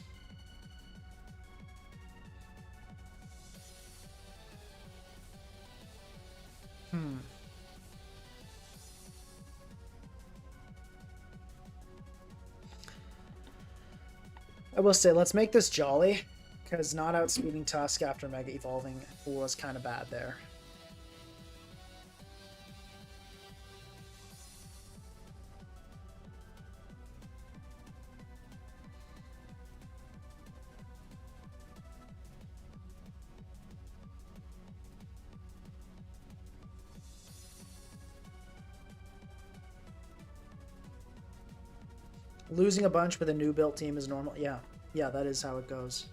I will say, let's make this jolly, because not outspeeding Tusk after Mega Evolving was kind of bad there. Losing a bunch with a new built team is normal. Yeah, that is how it goes.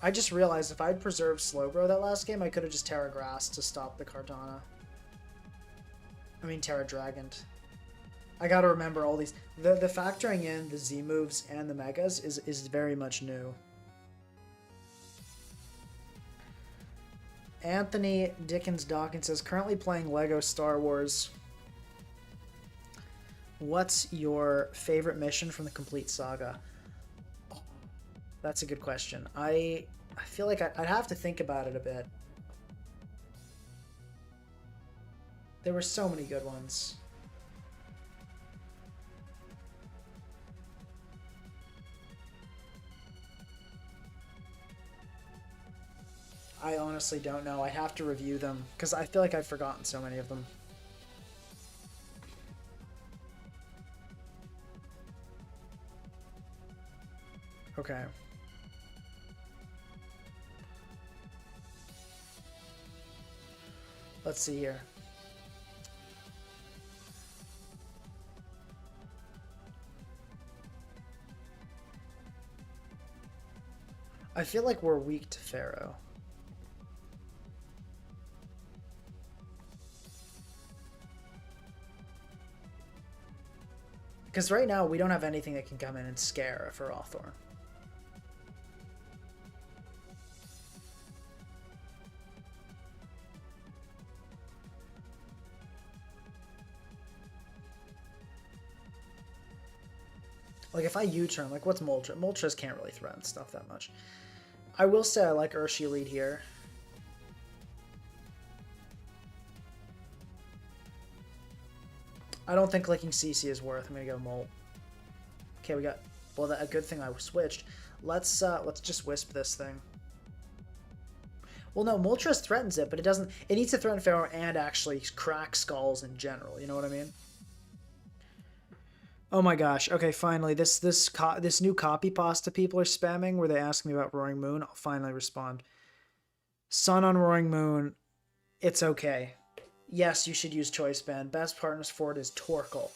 I just realized if I'd preserved Slowbro that last game, I could have just Terra Grass to stop the Kartana. I mean Terra Dragoned. I gotta remember all these. The factoring in the Z moves and the Megas is very much new. Anthony Dickens Dawkins says, currently playing Lego Star Wars. What's your favorite mission from the complete saga? Oh, that's a good question. I feel like I'd have to think about it a bit. There were so many good ones. I honestly don't know. I have to review them because I feel like I've forgotten so many of them. Okay. Let's see here. I feel like we're weak to Pharaoh. Because right now we don't have anything that can come in and scare a Ferrothorn. Like, if I U-turn, like, what's Moltres? Moltres can't really threaten stuff that much. I will say I like Urshield here. I don't think clicking CC is worth. I'm gonna go Molt. Okay, we got... Well, a good thing I switched. Let's just Wisp this thing. Well, no, Moltres threatens it, but it doesn't... It needs to threaten Pharaoh and actually crack skulls in general, you know what I mean? Oh my gosh. Okay, finally, this new copy pasta people are spamming where they ask me about Roaring Moon. I'll finally respond. Sun on Roaring Moon. It's okay. Yes, you should use Choice Band. Best partners for it is Torkoal.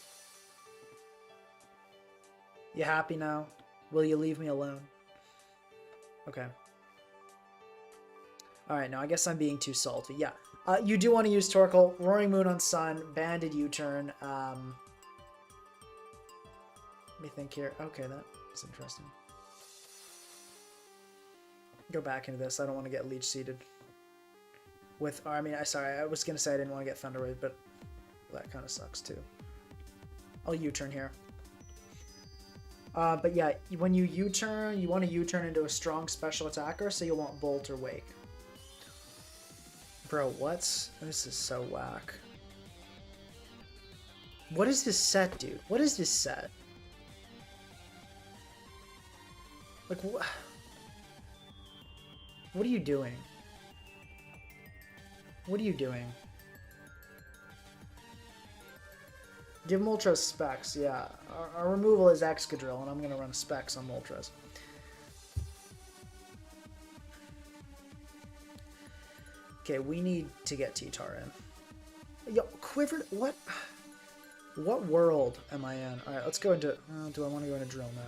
You happy now? Will you leave me alone? Okay. Alright, now I guess I'm being too salty. Yeah. You do want to use Torkoal. Roaring Moon on Sun. Banded U-Turn. Let me think here. Okay, that's interesting. Go back into this. I don't want to get leech seeded. I was going to say I didn't want to get Thunder Wave, but that kind of sucks too. I'll U-turn here. But yeah, when you U-turn, you want to U-turn into a strong special attacker, so you'll want Bolt or Wake. Bro, this is so whack. What is this set, dude? What is this set? Like, what are you doing? What are you doing? Give Moltres specs, yeah. Our removal is Excadrill, and I'm going to run specs on Moltres. Okay, we need to get T-Tar in. Yo, Quivered, what? What world am I in? Alright, let's go into... do I want to go into Drill now?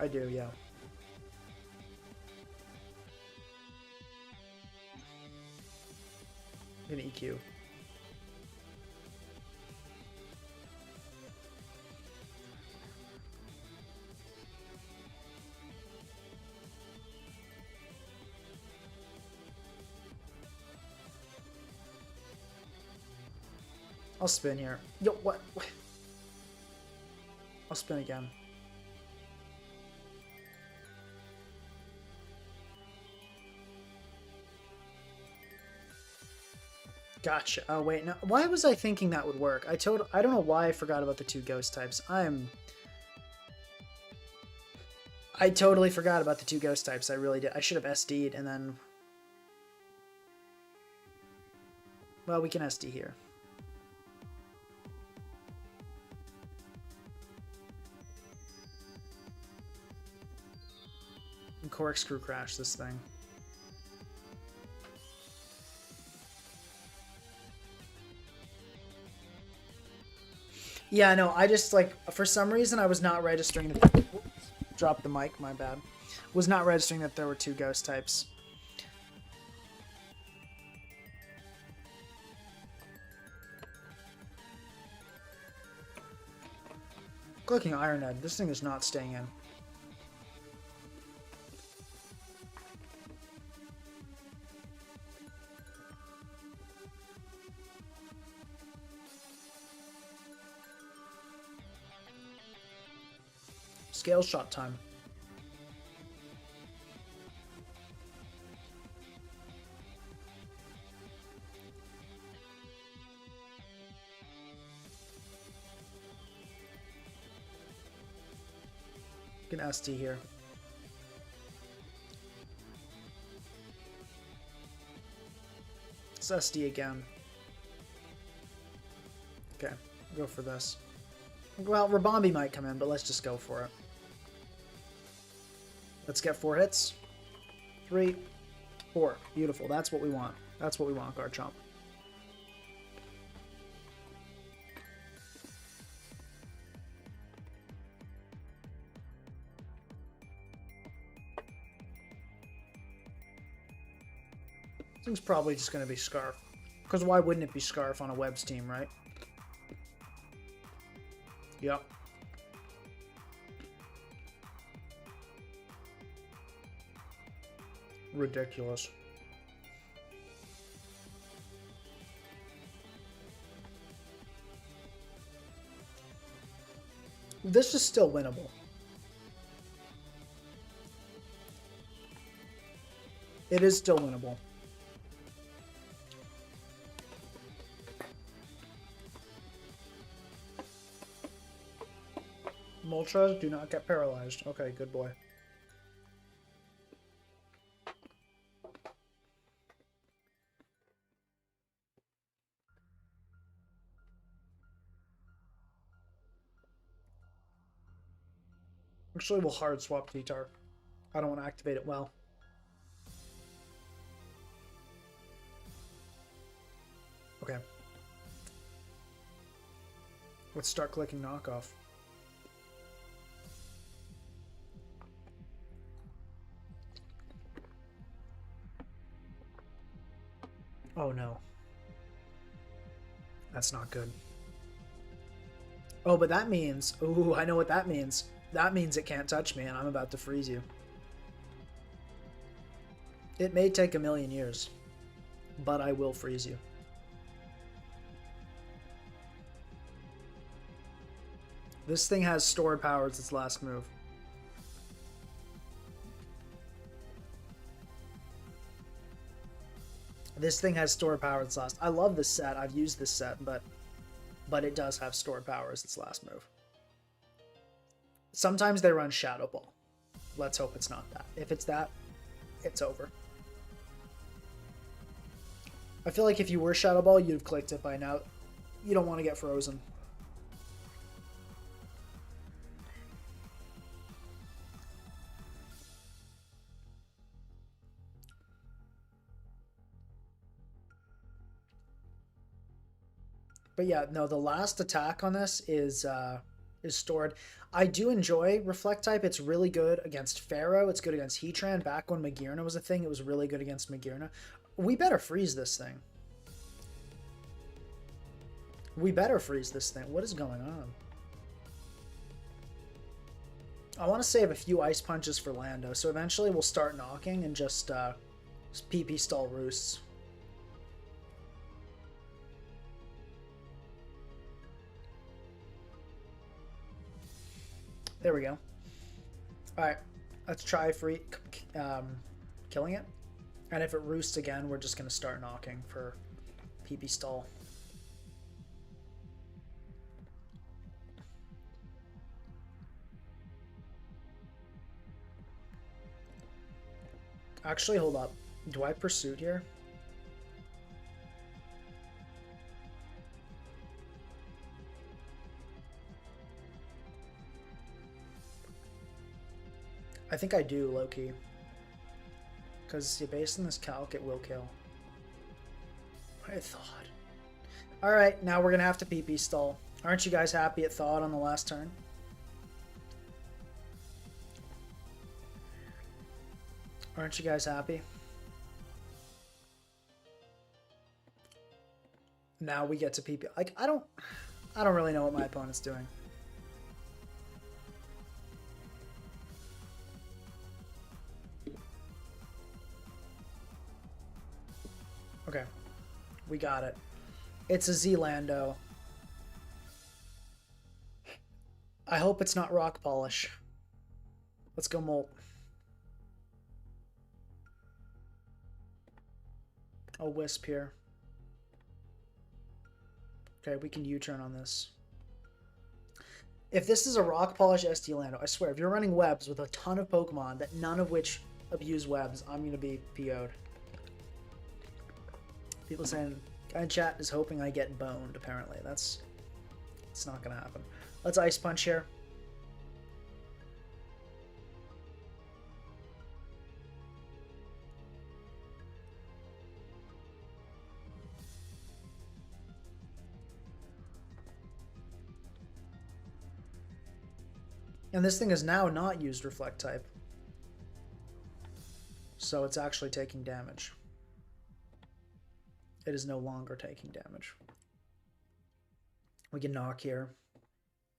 I do, yeah. I'm gonna EQ. I'll spin here. Yo, what? I'll spin again. Gotcha. Oh, wait. No, why was I thinking that would work? I don't know why I forgot about the 2 ghost types. I totally forgot about the 2 ghost types. I really did. I should have SD'd and then... Well, we can SD here. And Corkscrew Crash this thing. Yeah, no, I just, like, for some reason I was not registering the... Drop the mic, my bad. Was not registering that there were 2 ghost types. Clicking Iron Head. This thing is not staying in. Scale shot time. Get an SD here. Let's SD again. Okay, go for this. Well, Rabombi might come in, but let's just go for it. Let's get 4 hits. 3, 4. Beautiful. That's what we want. That's what we want, Garchomp. This thing's probably just going to be Scarf. Because why wouldn't it be Scarf on a Webs team, right? Yep. Ridiculous. This is still winnable. It is still winnable. Moltres do not get paralyzed. Okay, good boy. Actually, we'll hard swap T-Tar. I don't want to activate it well. Okay. Let's start clicking knockoff. Oh no. That's not good. Oh, but that means... Ooh, I know what that means. That means it can't touch me and I'm about to freeze you. It may take a million years, but I will freeze you. This thing has stored power as its last move. This thing has stored power as its last. I love this set. I've used this set, but it does have stored power as its last move. Sometimes they run Shadow Ball. Let's hope it's not that. If it's that, it's over. I feel like if you were Shadow Ball, you'd have clicked it by now. You don't want to get frozen. But yeah, no, the last attack on this is stored. I do enjoy Reflect type. It's really good against Pharaoh. It's good against Heatran. Back when Magearna was a thing, it was really good against Magearna. We better freeze this thing. We better freeze this thing. What is going on? I want to save a few Ice Punches for Lando, so eventually we'll start knocking and just PP stall Roosts. There we go. Alright, let's try killing it. And if it roosts again, we're just going to start knocking for PP stall. Actually, hold up. Do I Pursuit here? I think I do, low-key. Because based on this calc, it will kill. I thought. Alright, now we're going to have to PP stall. Aren't you guys happy it thawed on the last turn? Aren't you guys happy? Now we get to PP. Like, I don't really know what my opponent's doing. Okay, we got it. It's a Z-Lando. I hope it's not Rock Polish. Let's go Molt. A Wisp here. Okay, we can U-turn on this. If this is a Rock Polish SD Lando, I swear, if you're running webs with a ton of Pokemon that none of which abuse webs, I'm going to be PO'd. People saying, guy in chat is hoping I get boned, apparently. It's not going to happen. Let's Ice Punch here. And this thing has now not used Reflect type. So it's actually taking damage. It is no longer taking damage. We can knock here.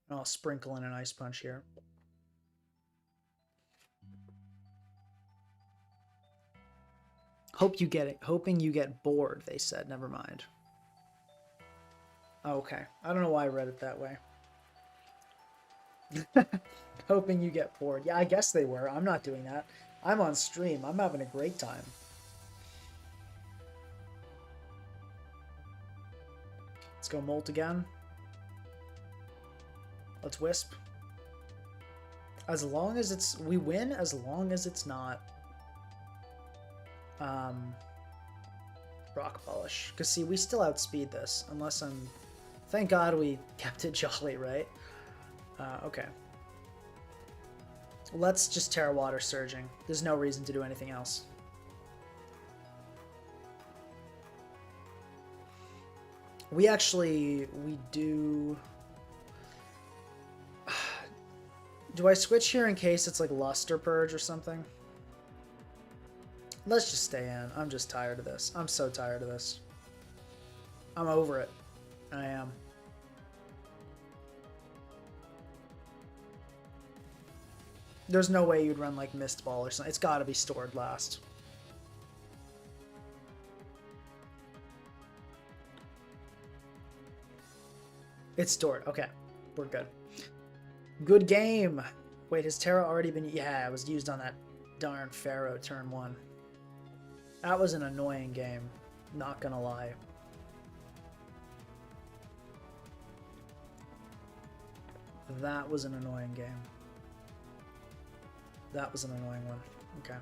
And I'll sprinkle in an Ice Punch here. Hope you get it. Hoping you get bored, they said. Never mind. Okay. I don't know why I read it that way. Hoping you get bored. Yeah, I guess they were. I'm not doing that. I'm on stream. I'm having a great time. Let's go Molt again. Let's Wisp. As long as it's... We win as long as it's not... Rock Polish. Because, see, we still outspeed this. Unless I'm... Thank God we kept it jolly, right? Okay. Let's just Terra Water Surging. There's no reason to do anything else. We do... Do I switch here in case it's like Luster Purge or something? Let's just stay in. I'm just tired of this. I'm so tired of this. I'm over it. I am. There's no way you'd run like Mist Ball or something. It's got to be stored last. It's stored. Okay. We're good. Good game. Wait, has Terra already been... Yeah, it was used on that darn Pharaoh turn 1. That was an annoying game. Not gonna lie. That was an annoying game. That was an annoying one. Okay.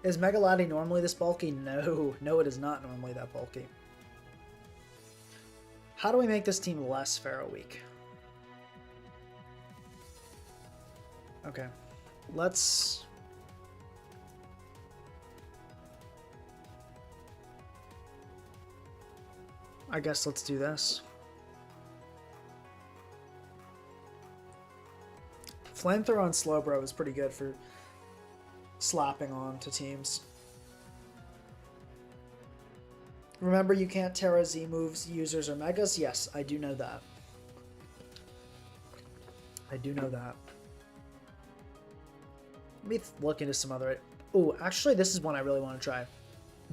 Is Mega Lati normally this bulky? No. No, it is not normally that bulky. How do we make this team less Pharaoh weak? Okay. Let's... I guess let's do this. Flamethrower on Slowbro is pretty good for slapping on to teams. Remember, you can't Terra Z moves users or megas? Yes, I do know that. I do know that. Let me look into some other... Ooh, actually, this is one I really want to try.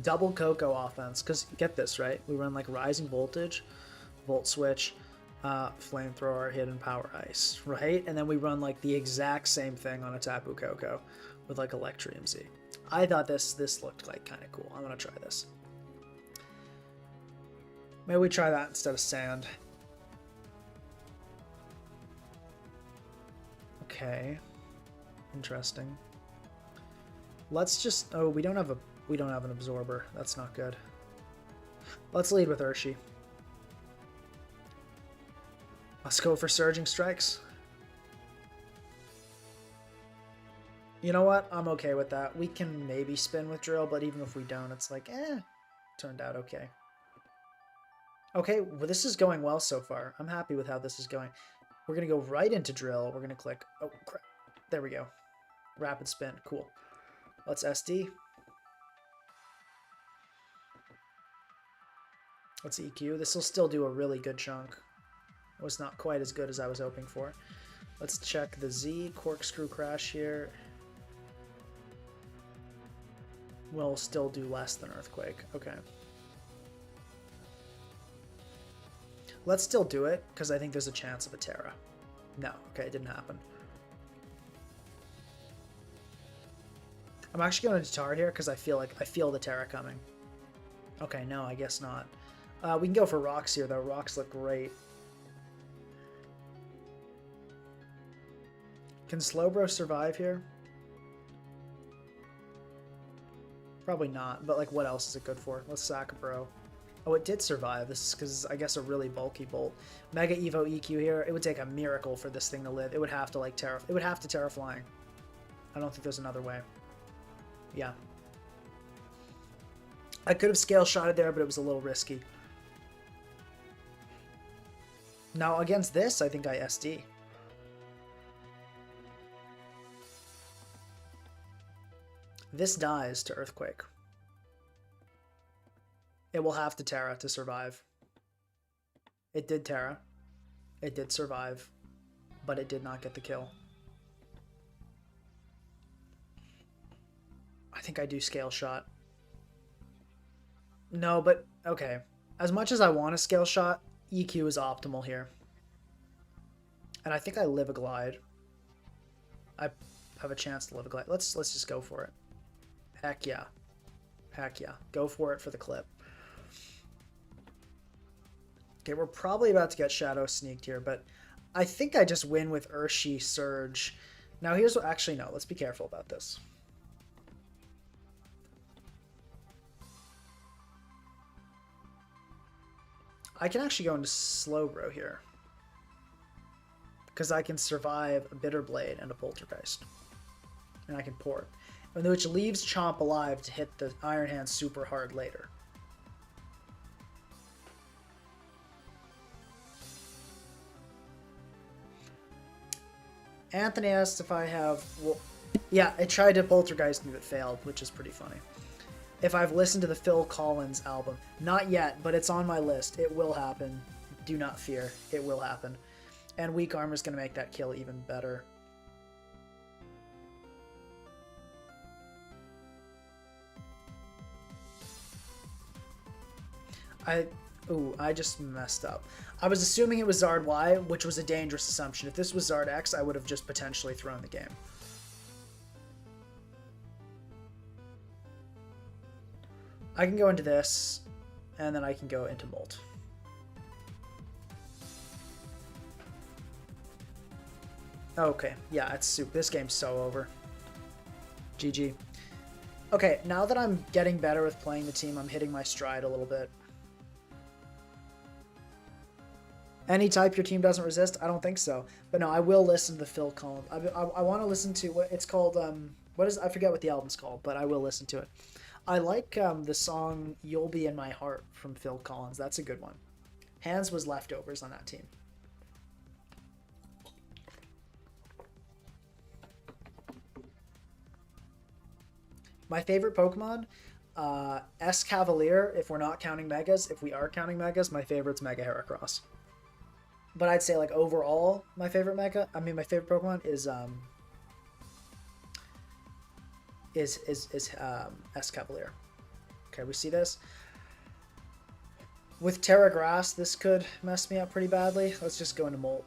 Double Coco offense. Because, get this, right? We run, like, Rising Voltage, Volt Switch, Flamethrower, Hidden Power Ice, right? And then we run, like, the exact same thing on a Tapu Koko with, like, Electrium Z. I thought this looked, like, kind of cool. I'm going to try this. Maybe we try that instead of Sand. Okay. Interesting. Let's just... Oh, we don't have an absorber. That's not good. Let's lead with Urshi. Let's go for Surging Strikes. You know what? I'm okay with that. We can maybe spin with Drill, but even if we don't, it's like, turned out okay. Okay, well, this is going well so far. I'm happy with how this is going. We're going to go right into Drill. We're going to click... Oh, crap. There we go. Rapid Spin. Cool. Let's SD. Let's EQ. This will still do a really good chunk. It was not quite as good as I was hoping for. Let's check the Z. Corkscrew Crash here. Will still do less than Earthquake. Okay. Let's still do it, because I think there's a chance of a Terra. No. Okay, it didn't happen. I'm actually going to Tar here, because I feel the Terra coming. Okay, no, I guess not. We can go for Rocks here, though. Rocks look great. Can Slowbro survive here? Probably not, but like, what else is it good for? Let's sack Bro. Oh, it did survive. This is because, I guess, a really bulky Bolt. Mega Evo EQ here. It would take a miracle for this thing to live. It would have to, like, Terra... It would have to Terra Flying. I don't think there's another way. Yeah. I could have Scale Shotted there, but it was a little risky. Now, against this, I think I SD. This dies to Earthquake. It will have to Terra to survive. It did Terra. It did survive. But it did not get the kill. I think I do Scale Shot. No, but... Okay. As much as I want a Scale Shot, EQ is optimal here. And I think I live a Glide. I have a chance to live a Glide. Let's just go for it. Heck yeah. Heck yeah. Go for it for the clip. Okay, we're probably about to get Shadow Sneaked here, but I think I just win with Urshi Surge. Now here's what... Actually, no. Let's be careful about this. I can actually go into Slowbro here. because I can survive a Bitter Blade and a Poltergeist. And I can port. Which leaves Chomp alive to hit the Iron Hand super hard later. Anthony asked if I have... Well, yeah, I tried to Poltergeist me but failed, which is pretty funny. If I've listened to the Phil Collins album. Not yet, but it's on my list. It will happen. Do not fear. It will happen. And Weak Armor is going to make that kill even better. I just messed up. I was assuming it was Zard Y, which was a dangerous assumption. If this was Zard X, I would have just potentially thrown the game. I can go into this, and then I can go into Molt. Okay, yeah, it's soup. This game's so over. GG. Okay, now that I'm getting better with playing the team, I'm hitting my stride a little bit. Any type your team doesn't resist? I don't think so. But no, I will listen to the Phil Collins. I want to listen to what it's called. I forget what the album's called, but I will listen to it. I like the song You'll Be in My Heart from Phil Collins. That's a good one. Hands was leftovers on that team. My favorite Pokemon, Escavalier, if we're not counting Megas. If we are counting Megas, my favorite's Mega Heracross. But I'd say, like, overall, my favorite Pokemon is Escavalier. Okay, we see this. With Terra Grass, this could mess me up pretty badly. Let's just go into Molt.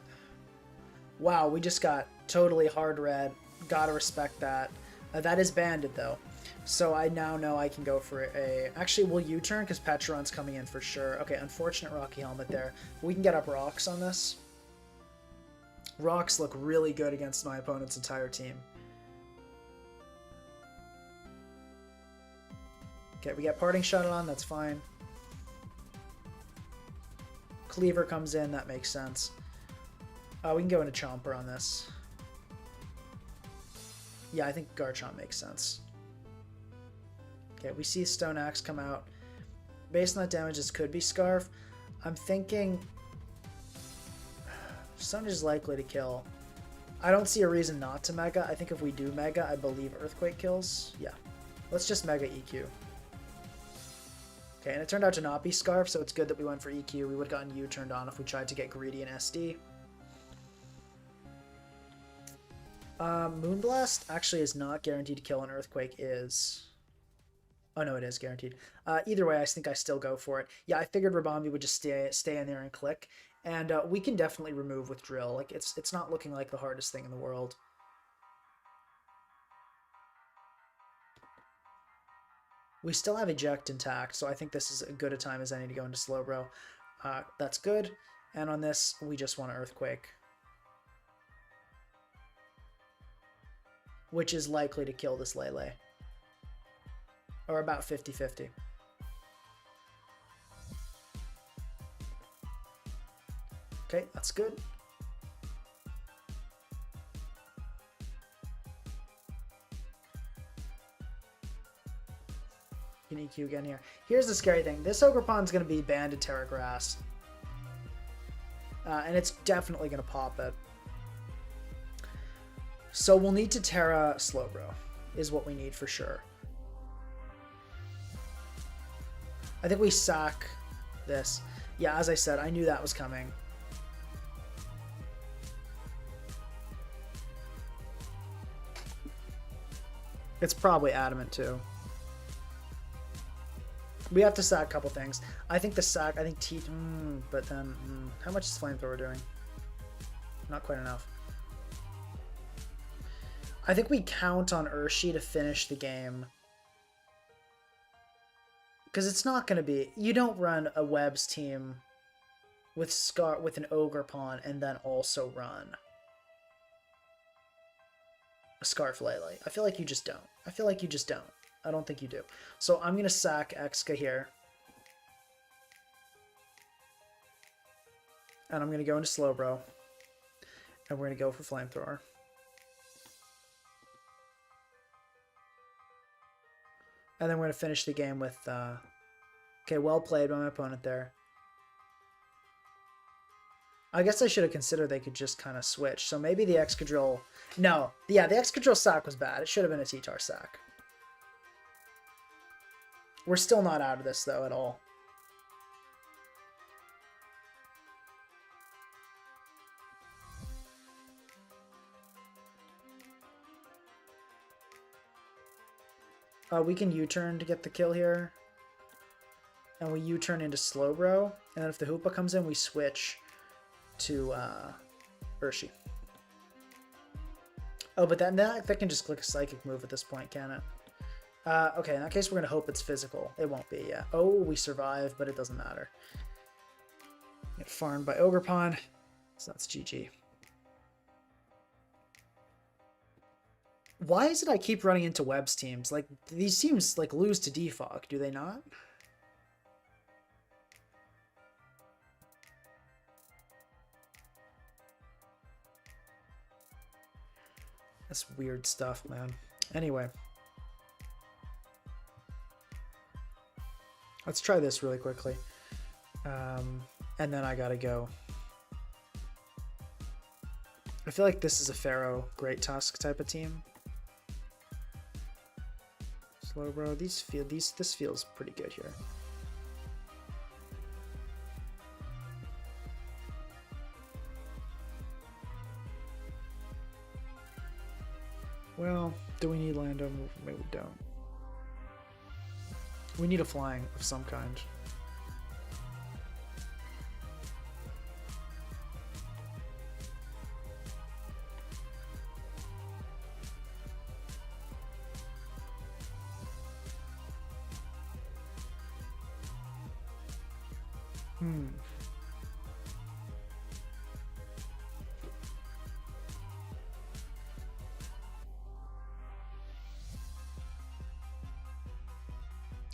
Wow, we just got totally hard red. Gotta respect that. That is banded, though. So I now know I can go for a... Actually, we'll U-turn because Petron's coming in for sure. Okay, unfortunate Rocky Helmet there. We can get up Rocks on this. Rocks look really good against my opponent's entire team. Okay, we get Parting Shot on. That's fine. Cleaver comes in. That makes sense. We can go into Chomper on this. Yeah, I think Garchomp makes sense. Okay, we see Stone Axe come out. Based on that damage, this could be Scarf. I'm thinking Stunge is likely to kill. I don't see a reason not to Mega. I think if we do Mega, I believe Earthquake kills. Yeah. Let's just Mega EQ. Okay, and it turned out to not be Scarf, so it's good that we went for EQ. We would have gotten U turned on if we tried to get greedy in SD. Moonblast actually is not guaranteed to kill, and Earthquake is... Oh, no, it is guaranteed. Either way, I think I still go for it. Yeah, I figured Ribombee would just stay in there and click. And we can definitely remove with Drill. Like, it's not looking like the hardest thing in the world. We still have Eject intact, so I think this is as good a time as any to go into Slowbro. That's good. And on this, we just want to Earthquake. Which is likely to kill this Lele. Or about 50-50. Okay, that's good. You can EQ again here. Here's the scary thing. This Ogerpon's going to be banded Terra Grass. And it's definitely going to pop it. So we'll need to Terra Slowbro, is what we need for sure. I think we sack this. Yeah, as I said, I knew that was coming. It's probably Adamant too. We have to sack a couple things. I think the sack, I think but then, how much is Flamethrower doing? Not quite enough. I think we count on Urshi to finish the game. Because it's not going to be... You don't run a Webs team with an Ogerpon and then also run a Scarf Lele. I feel like you just don't. I don't think you do. So I'm going to sack Exca here. And I'm going to go into Slowbro. And we're going to go for Flamethrower. And then we're going to finish the game with... okay, well played by my opponent there. I guess I should have considered they could just kind of switch. So maybe the Excadrill... No. Yeah, the Excadrill sack was bad. It should have been a T-Tar sack. We're still not out of this, though, at all. We can U-turn to get the kill here. And we U-turn into Slowbro. And then if the Hoopa comes in, we switch to Urshi. Oh, but that can just click a Psychic move at this point, can it? Okay, in that case, we're going to hope it's physical. It won't be, yeah. Oh, we survive, but it doesn't matter. Get farmed by Ogerpon, so that's GG. Why is it I keep running into Webb's teams? Like, these teams, like, lose to Defog, do they not? That's weird stuff, man. Anyway. Let's try this really quickly. And then I gotta go. I feel like this is a Pharaoh Great Tusk type of team. Slowbro, this feels pretty good here. Well, do we need Lando? Maybe we don't. We need a flying of some kind.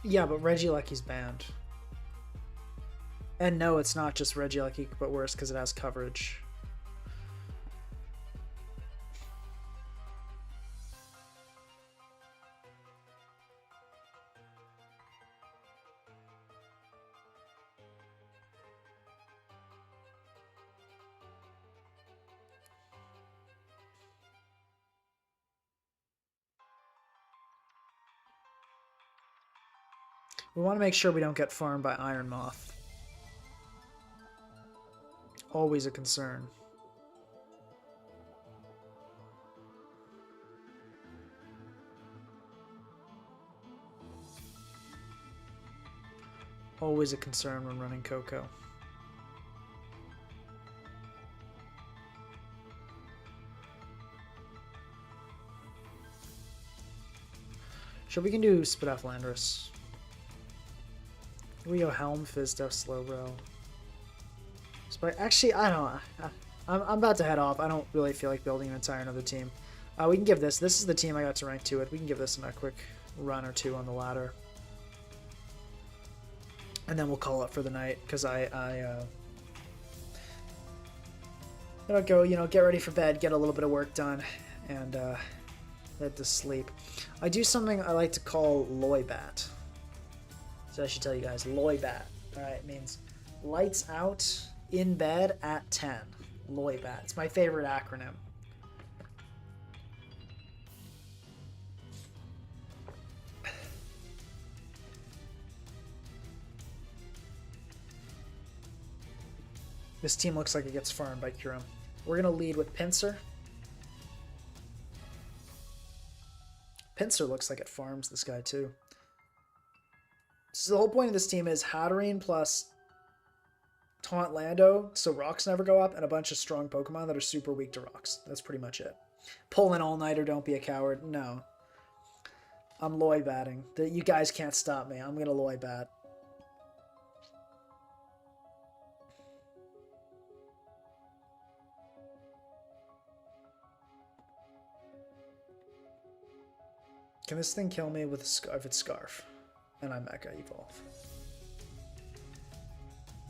Yeah, but Regieleki's banned. And no, it's not just Regieleki, but worse because it has coverage. We want to make sure we don't get farmed by Iron Moth. Always a concern. Always a concern when running Koko. Sure, we can do Spit off Landorus. Here we go, Helm, Fizdef, Slowbro. Actually, I don't know. I'm about to head off. I don't really feel like building an entire another team. We can give this. This is the team I got to rank 2 with. We can give this a quick run or two on the ladder. And then we'll call it for the night, because I go, get ready for bed, get a little bit of work done, and head to sleep. I do something I like to call Loibat. So I should tell you guys, Loibat. Alright, it means lights out in bed at 10. Loibat. It's my favorite acronym. This team looks like it gets farmed by Kyurem. We're going to lead with Pinsir. Pinsir looks like it farms this guy too. So the whole point of this team is Hatterene plus Taunt Lando, so rocks never go up, and a bunch of strong Pokemon that are super weak to rocks. That's pretty much it. Pull an all-nighter, don't be a coward. No. I'm Loibatting. You guys can't stop me. I'm going to Loibat. Can this thing kill me with if it's Scarf? And I Mega Evolve.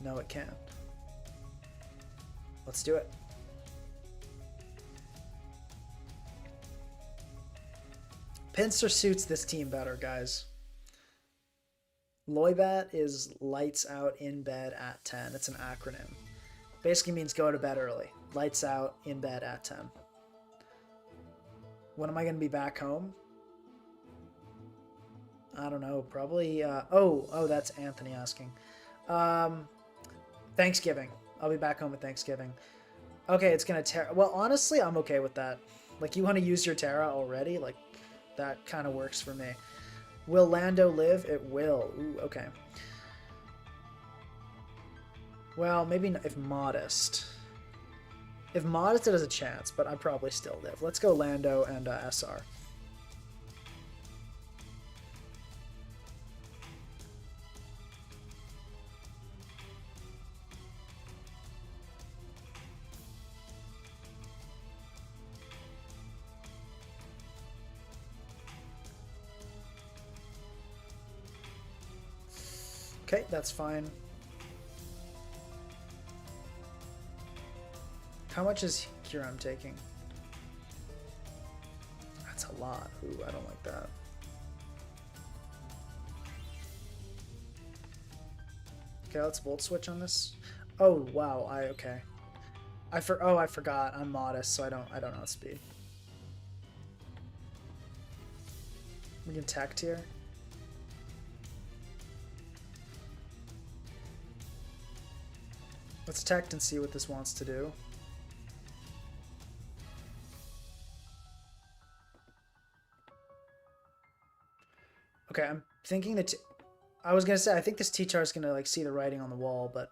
No, it can't. Let's do it. Pincer suits this team better, guys. Loibat is lights out in bed at 10. It's an acronym. Basically means go to bed early. Lights out in bed at 10. When am I going to be back home? I don't know. Probably. Oh, that's Anthony asking. Thanksgiving. I'll be back home at Thanksgiving. Okay, it's going to tear. Well, honestly, I'm okay with that. Like, you want to use your Terra already? Like, that kind of works for me. Will Lando live? It will. Ooh, okay. Well, maybe not, if Modest. If Modest, it has a chance, but I'd probably still live. Let's go Lando and SR. Okay, that's fine. How much is Kyurem taking? That's a lot. Ooh, I don't like that. Okay, let's Volt Switch on this. Oh, wow, okay. I forgot. I'm Modest, so I don't know speed. We can Tech here. Let's Tech and see what this wants to do. Okay, I'm thinking that... I was going to say, I think this T-Char is going to like see the writing on the wall, but...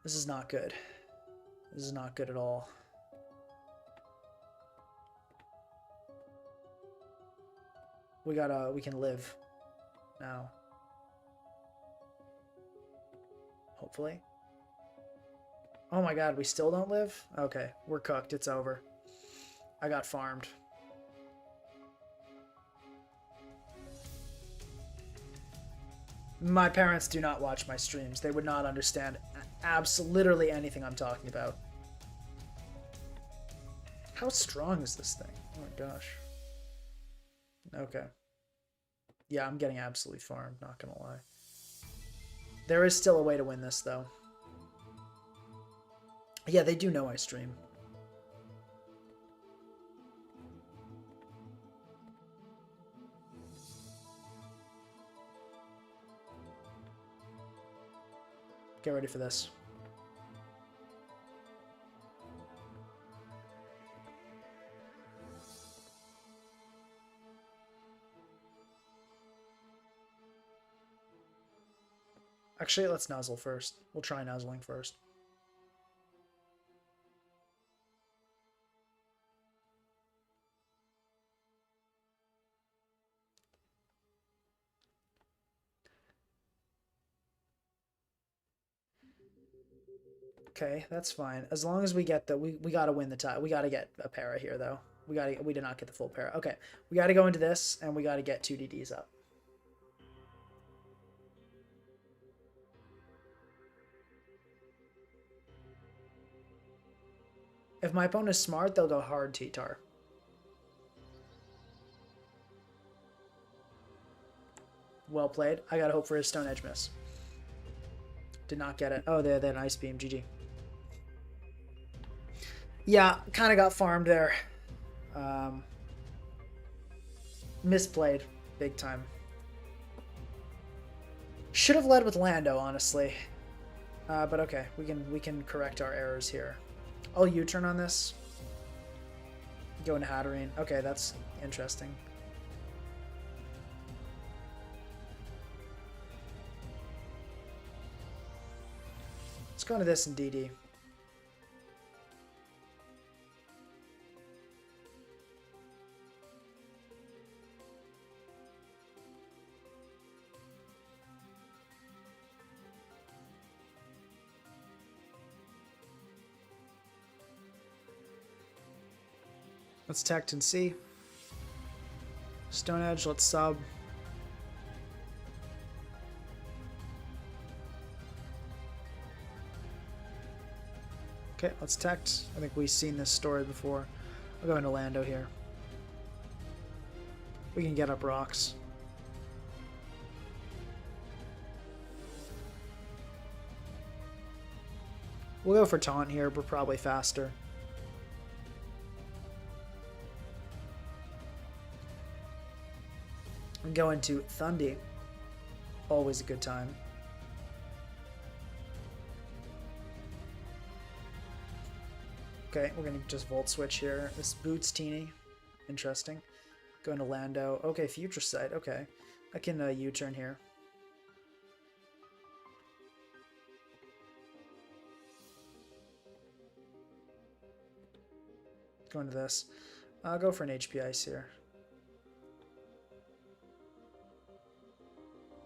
This is not good. This is not good at all. We can live now. Hopefully. Oh my god, we still don't live? Okay, we're cooked. It's over. I got farmed. My parents do not watch my streams. They would not understand literally anything I'm talking about. How strong is this thing? Oh my gosh. Okay. Yeah, I'm getting absolutely farmed, not gonna lie. There is still a way to win this, though. Yeah, they do know I stream. Get ready for this. Actually, let's nuzzle first. We'll try nuzzling first. Okay, that's fine. As long as we get the we gotta win the tie. We gotta get a para here though. We did not get the full para. Okay. We gotta go into this and we gotta get 2 DDs up. If my opponent is smart, they'll go hard T-Tar. Well played. I gotta hope for his Stone Edge miss. Did not get it. Oh, they had an Ice Beam. GG. Yeah, kind of got farmed there. Misplayed. Big time. Should have led with Lando, honestly. But okay, we can correct our errors here. I'll U-turn on this. Go into Hatterene. Okay, that's interesting. Let's go into this in DD. Let's Tect and see. Stone Edge, let's sub. Okay, let's Tect. I think we've seen this story before. I'll go into Lando here. We can get up rocks. We'll go for taunt here. We're probably faster. I'm going to Thundy. Always a good time. Okay, we're going to just Volt Switch here. This boots Teeny. Interesting. Going to Lando. Okay, Future Sight. Okay. I can U-turn here. Going to this. I'll go for an HP Ice here.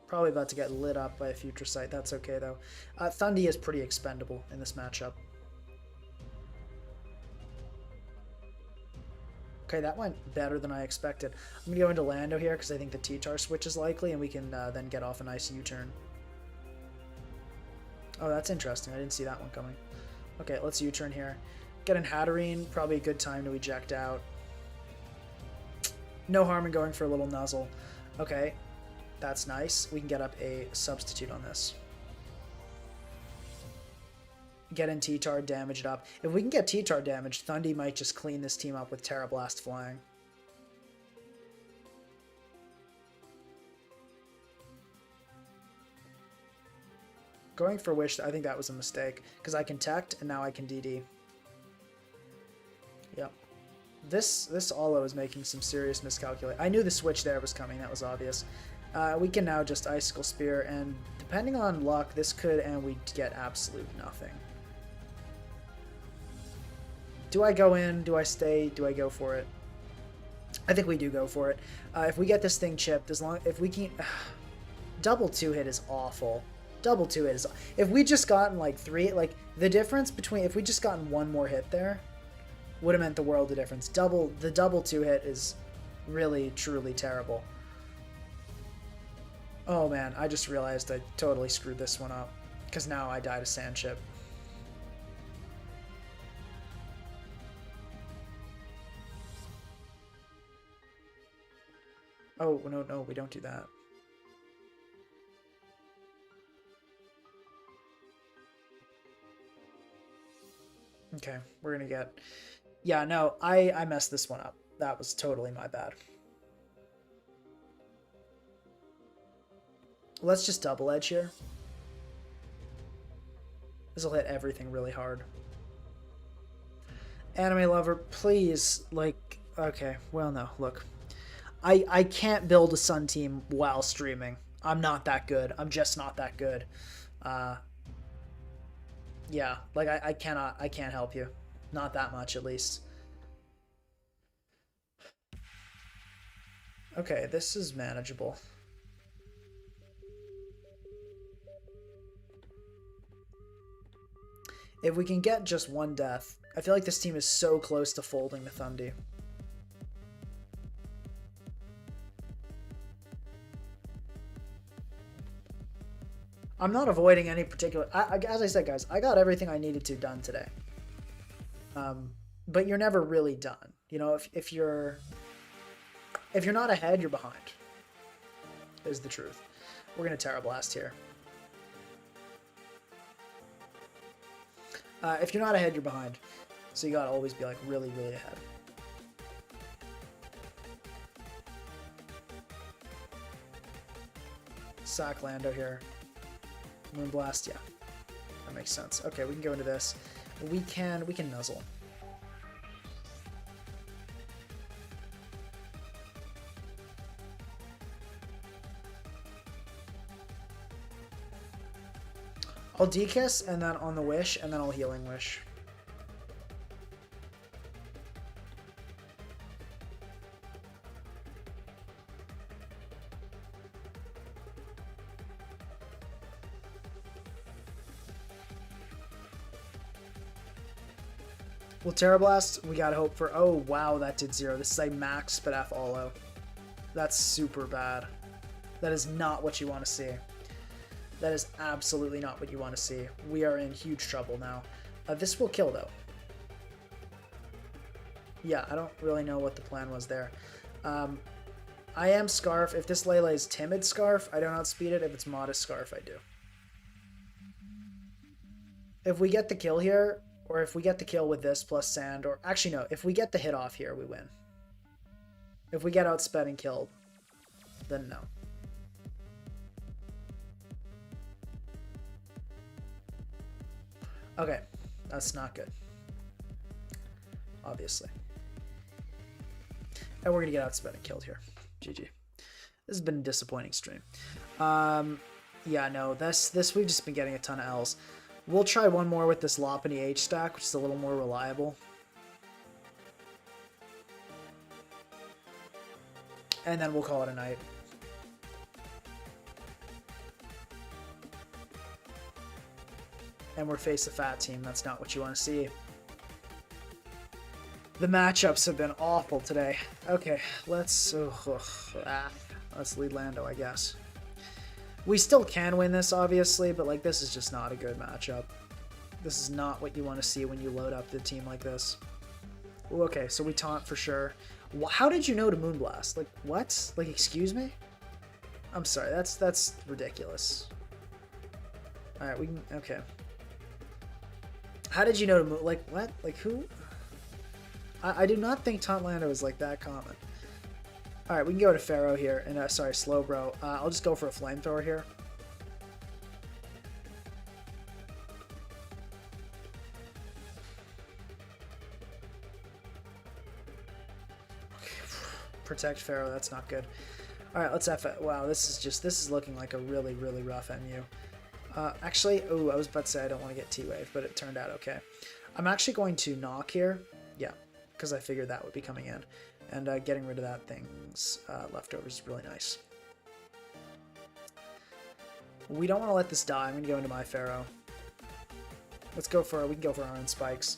Probably about to get lit up by a Future Sight. That's okay, though. Thundy is pretty expendable in this matchup. Okay, that went better than I expected. I'm going to go into Lando here because I think the T-Tar switch is likely, and we can then get off a nice U-turn. Oh, that's interesting. I didn't see that one coming. Okay, let's U-turn here. Get in Hatterene. Probably a good time to eject out. No harm in going for a little Nuzzle. Okay, that's nice. We can get up a substitute on this. Get in T-Tar, damage it up. If we can get T-Tar damaged, Thundy might just clean this team up with Terra Blast flying. Going for Wish, I think that was a mistake, because I can Tect, and now I can DD. Yep. This Olo is making some serious miscalculation. I knew the switch there was coming, that was obvious. We can now just Icicle Spear, and depending on luck, this could, and we get absolute nothing. Do I go in? Do I stay? Do I go for it? I think we do go for it. If we get this thing chipped, if we can... Double 2-hit is awful. Double 2-hit is... If we just gotten like 3... Like, the difference between... If we just gotten one more hit there, would have meant the world of difference. The double 2-hit is really, truly terrible. Oh man, I just realized I totally screwed this one up. Because now I died a Sandchip. Oh, no, we don't do that. Okay, we're gonna get... Yeah, no, I messed this one up. That was totally my bad. Let's just double edge here. This will hit everything really hard. Anime lover, please, like... Okay, well, no, look. I can't build a Sun team while streaming. I'm not that good. I'm just not that good. Yeah, like I can't help you. Not that much, at least. Okay, this is manageable. If we can get just one death, I feel like this team is so close to folding the Thundy. I'm not avoiding any particular... as I said, guys, I got everything I needed to done today. But you're never really done. You know, if you're not ahead, you're behind. Is the truth. We're going to Terra Blast here. If you're not ahead, you're behind. So you got to always be like really, really ahead. Sack Lando here. Moonblast, yeah. That makes sense. Okay, we can go into this. We can Nuzzle. I'll Dekiss, and then on the Wish, and then I'll Healing Wish. Well, Terra Blast, we gotta hope for... Oh, wow, that did 0. This is a max Spadaf Olo. That's super bad. That is not what you want to see. That is absolutely not what you want to see. We are in huge trouble now. This will kill, though. Yeah, I don't really know what the plan was there. I am Scarf. If this Lele is Timid Scarf, I don't outspeed it. If it's Modest Scarf, I do. If we get the kill here, or if we get the kill with this plus Sand, or actually no, if we get the hit off here, we win. If we get outsped and killed, then no. Okay, that's not good. Obviously. And we're gonna get outsped and killed here. GG. This has been a disappointing stream. Yeah, no, this we've just been getting a ton of L's. We'll try one more with this Lopunny H stack, which is a little more reliable. And then we'll call it a night. And we're face a fat team. That's not what you want to see. The matchups have been awful today. Okay, let's lead Lando, I guess. We still can win this, obviously, but like this is just not a good matchup. This is not what you want to see when you load up the team like this. Ooh, okay, so we taunt for sure. How did you know to Moonblast? Like, what? Like, excuse me? I'm sorry, that's ridiculous. Alright, we can... Okay. How did you know to move? Like, what? Like, who? I do not think Taunt Lando is, like, that common. Alright, we can go to Pharaoh here. And, sorry, Slowbro. I'll just go for a Flamethrower here. Protect Pharaoh, that's not good. Alright, let's F it. Wow, this is looking like a really, really rough MU. Actually, oh, I was about to say I don't want to get T-Wave, but it turned out okay. I'm actually going to knock here. Yeah, because I figured that would be coming in. And getting rid of that thing's leftovers is really nice. We don't want to let this die. I'm going to go into my Pharaoh. Let's go for, we can go for our own spikes.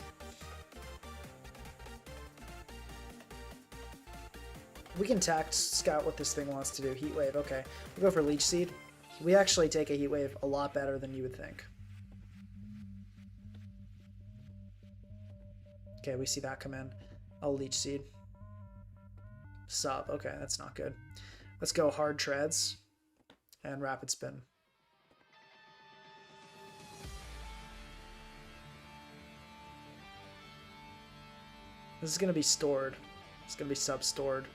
We can tact scout what this thing wants to do. Heat Wave, okay. We'll go for Leech Seed. We actually take a Heat Wave a lot better than you would think. Okay, we see that come in. I'll Leech Seed. Sub, okay, that's not good. Let's go Hard Treads and Rapid Spin. This is going to be stored. It's going to be sub-stored.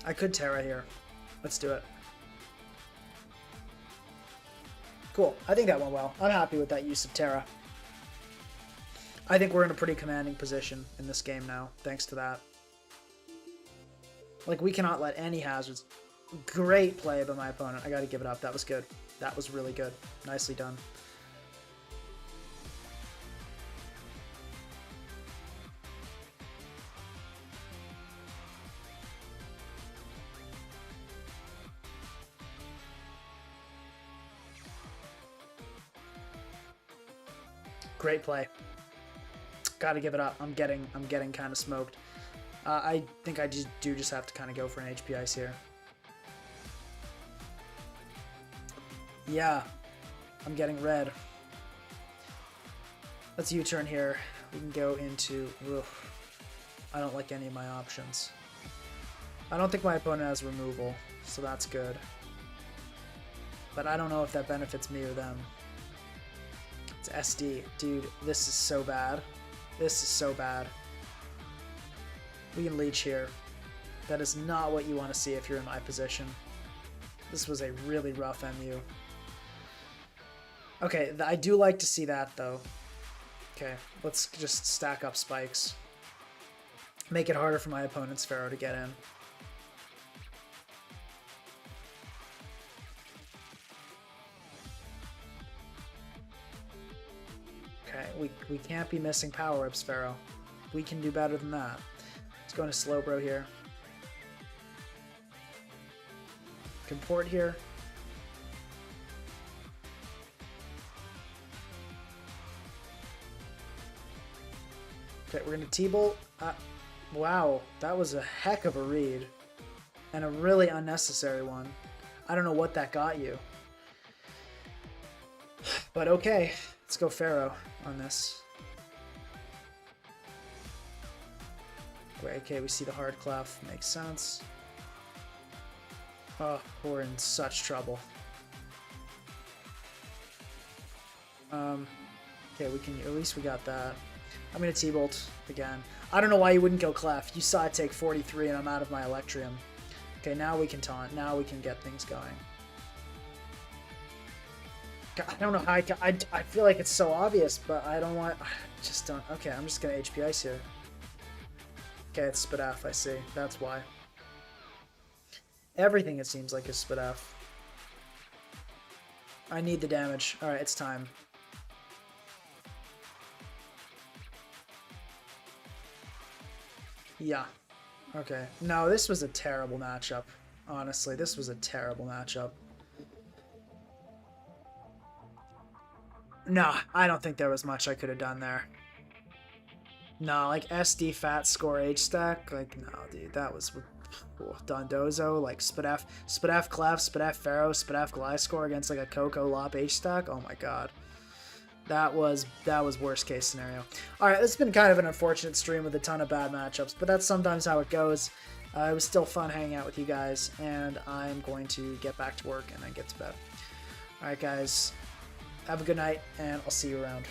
I could Terra here. Let's do it. Cool. I think that went well. I'm happy with that use of Terra. I think we're in a pretty commanding position in this game now, thanks to that. Like, we cannot let any hazards... Great play by my opponent. I gotta give it up. That was good. That was really good. Nicely done. Great play. Gotta give it up. I'm getting kind of smoked. I think I just have to kind of go for an HP Ice here. Yeah, I'm getting red. Let's U-turn here. We can go into... Ugh, I don't like any of my options. I don't think my opponent has removal, so that's good. But I don't know if that benefits me or them. It's SD. Dude, this is so bad. This is so bad. We can leech here. That is not what you want to see if you're in my position. This was a really rough MU. Okay, I do like to see that, though. Okay, let's just stack up spikes. Make it harder for my opponent's Pharaoh to get in. Okay, we can't be missing power-ups, Pharaoh. We can do better than that. Let's go into Slowbro here. Comport here. Okay, we're gonna T-Bolt. Wow, that was a heck of a read. And a really unnecessary one. I don't know what that got you. But okay, let's go Pharaoh on this. Wait, okay, we see the hard clef. Makes sense. Oh, we're in such trouble. Okay, we can, at least we got that. I'm gonna T-Bolt again. I don't know why you wouldn't go Clef. You saw it take 43 and I'm out of my Electrium. Okay, now we can taunt. Now we can get things going. God, I don't know how I feel like it's so obvious, but I don't want, I just don't. Okay, I'm just gonna HP Ice here. Okay, it's Spadaf, I see. That's why. Everything, it seems like, is Spadaf. I need the damage. Alright, it's time. Yeah. Okay. No, this was a terrible matchup. Honestly, this was a terrible matchup. No, I don't think there was much I could have done there. No, like SD Fat Score H stack, like, no, dude, that was with Dondozo, like Spadaf Clef, Spadaf Pharaoh, Spadaf Gliscor against like a Coco Lop H stack. Oh my god. That was worst case scenario. Alright, it's been kind of an unfortunate stream with a ton of bad matchups, but that's sometimes how it goes. It was still fun hanging out with you guys, and I'm going to get back to work and then get to bed. Alright guys, have a good night, and I'll see you around.